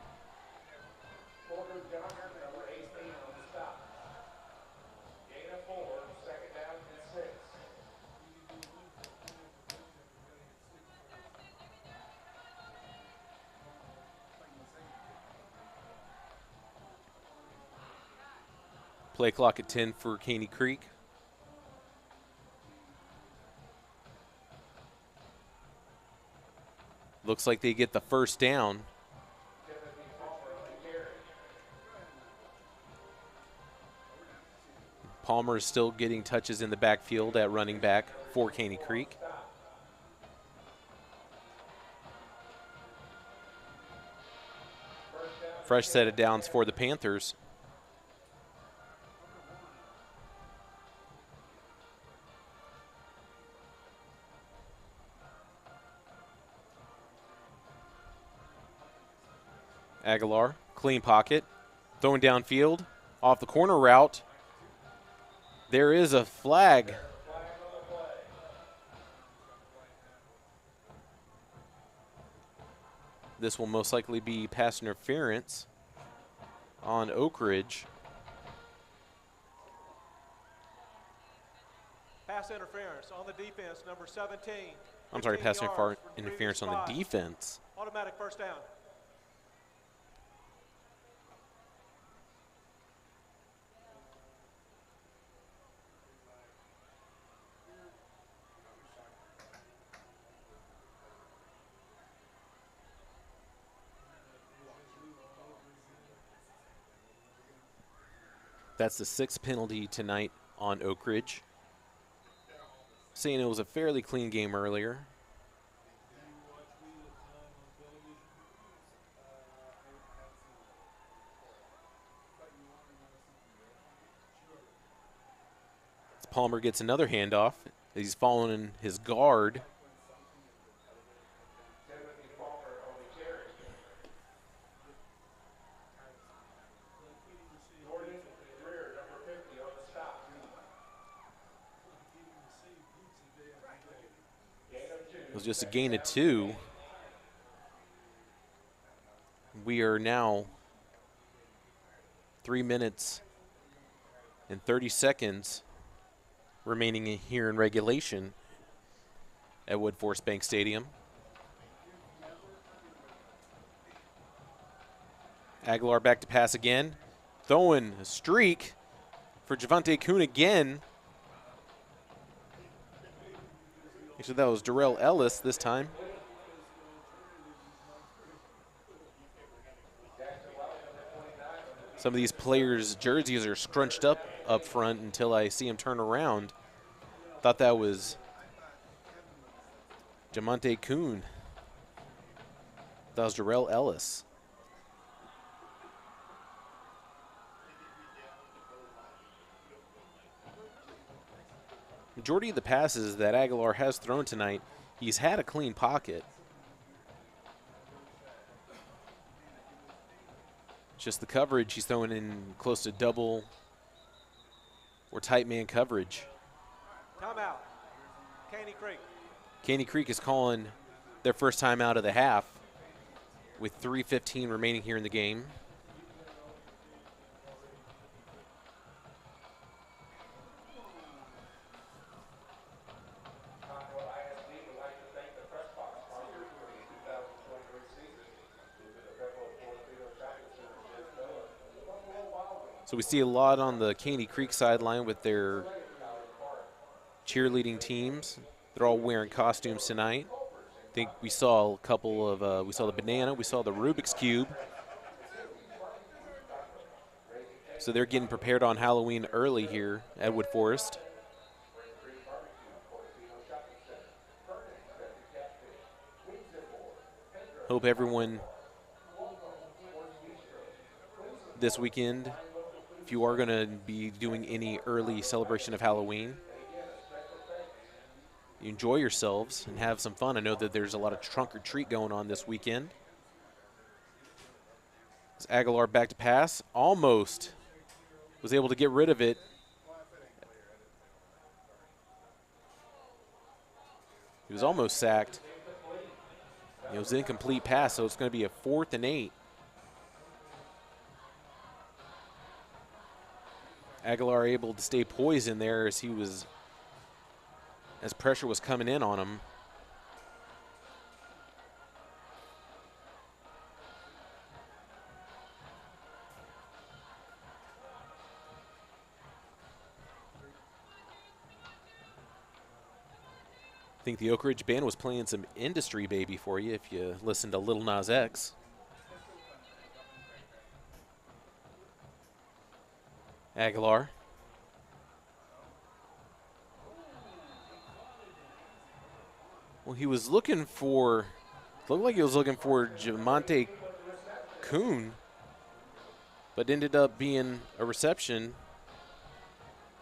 Play clock at 10 for Caney Creek. Looks like they get the first down. Palmer is still getting touches in the backfield at running back for Caney Creek. Fresh set of downs for the Panthers. Aguilar, clean pocket, throwing downfield, off the corner route. There is a flag. This will most likely be pass interference on Oak Ridge. Pass interference on the defense, number 17. I'm sorry, 15 pass yards from the interference on previous the drive. defense. Automatic first down. That's the 6th penalty tonight on Oak Ridge. Saying it was a fairly clean game earlier. As Palmer gets another handoff. He's following his guard. It was just a gain of 2. We are now 3 minutes and 30 seconds remaining here in regulation at Woodforest Bank Stadium. Aguilar back to pass again. Throwing a streak for Javante Kuhn again. Actually, that was Darrell Ellis this time. Some of these players' jerseys are scrunched up front until I see him turn around. Thought that was Jamonte Kuhn. That was Darrell Ellis. Majority of the passes that Aguilar has thrown tonight, he's had a clean pocket. Just the coverage, he's throwing in close to double or tight man coverage. Timeout. Caney Creek. Caney Creek is calling their first time out of the half with 3:15 remaining here in the game. So we see a lot on the Caney Creek sideline with their cheerleading teams. They're all wearing costumes tonight. I think we saw a couple of, we saw the banana, we saw the Rubik's Cube. So they're getting prepared on Halloween early here at Wood Forest. Hope everyone this weekend, if you are going to be doing any early celebration of Halloween, you enjoy yourselves and have some fun. I know that there's a lot of trunk or treat going on this weekend. As Aguilar back to pass, almost was able to get rid of it. He was almost sacked. It was an incomplete pass, so it's going to be a 4th and 8. Aguilar able to stay poised in there as pressure was coming in on him. I think the Oak Ridge Band was playing some Industry Baby for you if you listened to Lil Nas X. Aguilar. Well, he was looking for, looked like he was looking for Jamonte Kuhn, but ended up being a reception.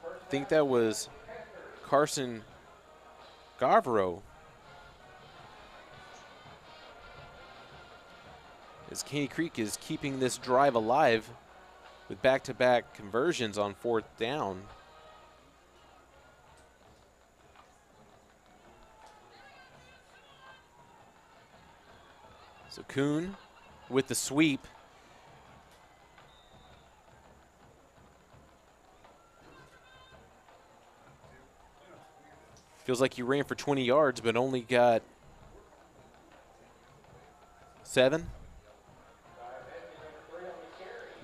I think that was Carson Gavro. As Caney Creek is keeping this drive alive with back-to-back conversions on 4th down. So Kuhn with the sweep. Feels like he ran for 20 yards, but only got 7.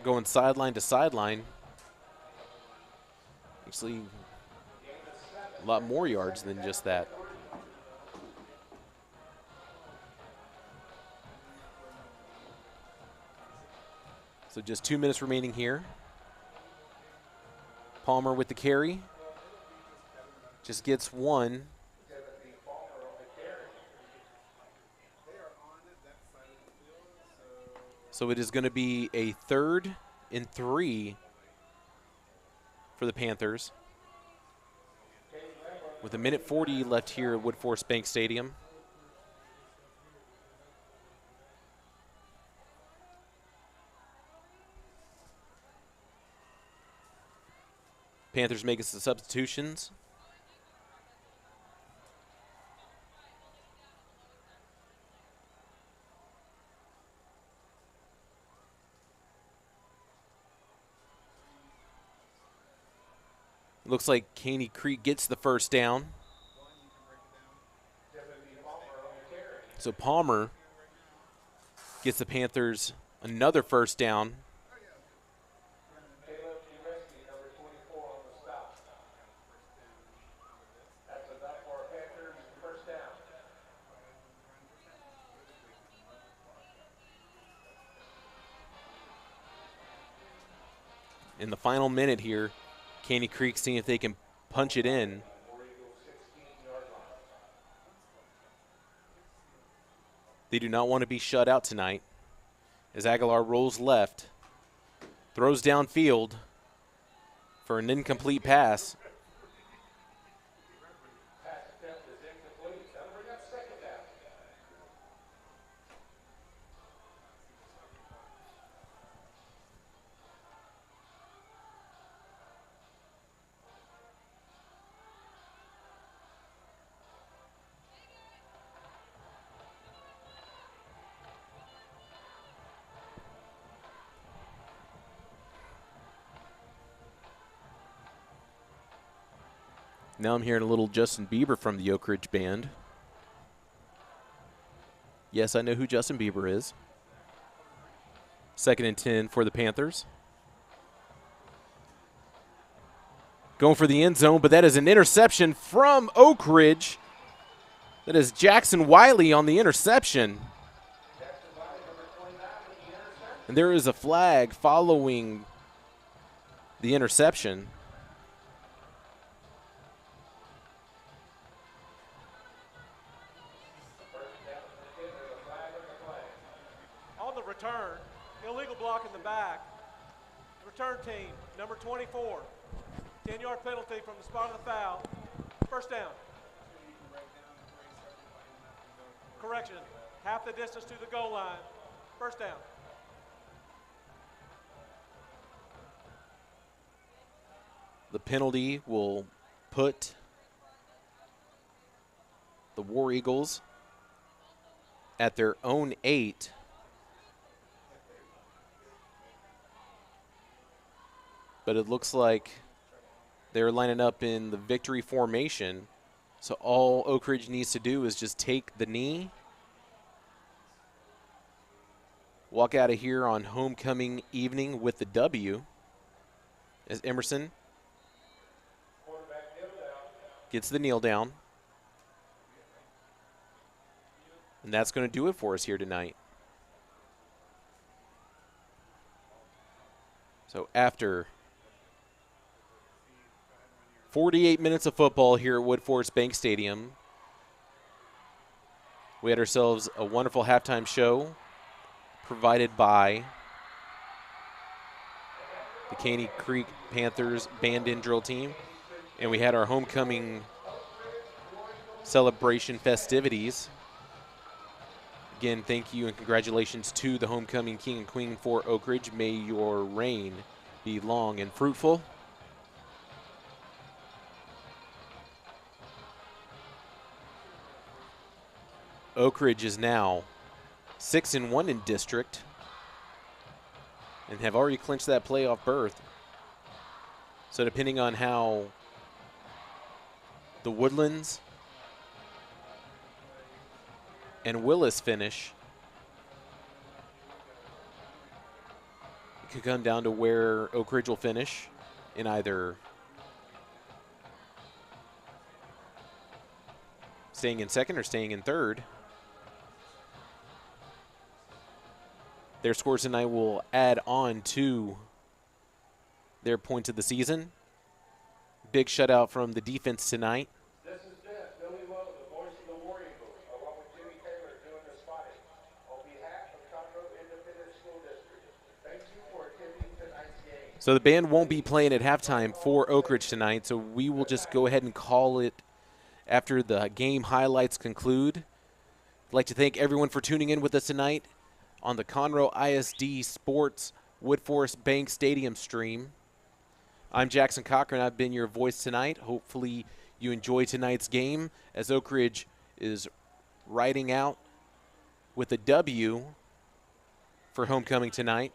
Going sideline to sideline. Actually, a lot more yards than just that. So just 2 minutes remaining here. Palmer with the carry. Just gets 1. So it is going to be a 3rd and 3 for the Panthers. With 1:40 left here at Wood Forest Bank Stadium. Panthers making some substitutions. Looks like Caney Creek gets the first down. So Palmer gets the Panthers another first down. In the final minute here, Caney Creek seeing if they can punch it in. They do not want to be shut out tonight. As Aguilar rolls left, throws downfield for an incomplete pass. Now I'm hearing a little Justin Bieber from the Oak Ridge Band. Yes, I know who Justin Bieber is. 2nd and 10 for the Panthers. Going for the end zone, but that is an interception from Oak Ridge. That is Jackson Wiley on the interception. And there is a flag following the interception. On the return, illegal block in the back. Return team, number 24. 10-yard penalty from the spot of the foul. First down. Correction, half the distance to the goal line. First down. The penalty will put the War Eagles at their own 8. But it looks like they're lining up in the victory formation. So all Oak Ridge needs to do is just take the knee, walk out of here on homecoming evening with the W, as Emerson gets the kneel down. And that's going to do it for us here tonight. So after 48 minutes of football here at Woodforest Bank Stadium, we had ourselves a wonderful halftime show provided by the Caney Creek Panthers band and drill team. And we had our homecoming celebration festivities. Again, thank you and congratulations to the homecoming king and queen for Oak Ridge. May your reign be long and fruitful. Oak Ridge is now 6-1 in district and have already clinched that playoff berth. So depending on how the Woodlands and Willis finish, it could come down to where Oak Ridge will finish in either staying in second or staying in third. Their scores tonight will add on to their points of the season. Big shutout from the defense tonight. This is Billy Lowe, the voice of the War Eagles, along with Jimmy Taylor doing the spotting. On behalf of Conroe Independent School District, thank you for attending tonight's game. So the band won't be playing at halftime for Oak Ridge tonight, so we will just go ahead and call it after the game highlights conclude. I'd like to thank everyone for tuning in with us tonight on the Conroe ISD Sports Woodforest Bank Stadium stream. I'm Jackson Cochran. I've been your voice tonight. Hopefully you enjoy tonight's game as Oak Ridge is riding out with a W for homecoming tonight.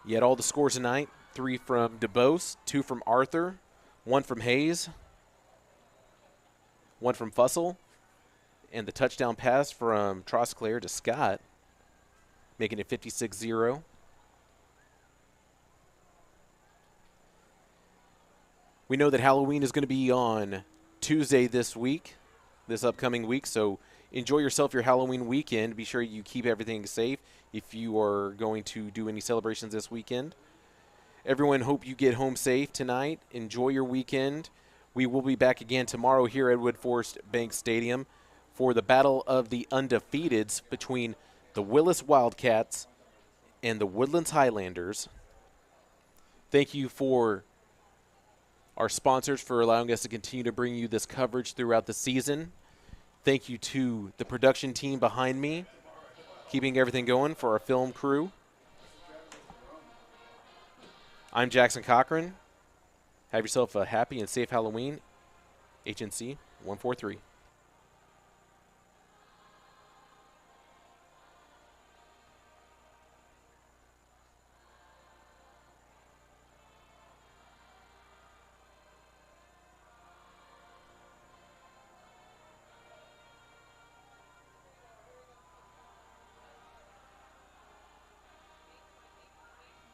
Yet all the scores tonight: 3 from DeBose, 2 from Arthur, 1 from Hayes, 1 from Fussell, and the touchdown pass from Trosclair to Scott, making it 56-0. We know that Halloween is going to be on Tuesday this upcoming week, so enjoy yourself your Halloween weekend. Be sure you keep everything safe if you are going to do any celebrations this weekend. Everyone, hope you get home safe tonight. Enjoy your weekend. We will be back again tomorrow here at Woodforest Bank Stadium for the Battle of the Undefeateds between the Willis Wildcats and the Woodlands Highlanders. Thank you for our sponsors for allowing us to continue to bring you this coverage throughout the season. Thank you to the production team behind me, keeping everything going, for our film crew. I'm Jackson Cochran. Have yourself a happy and safe Halloween. HNC 143.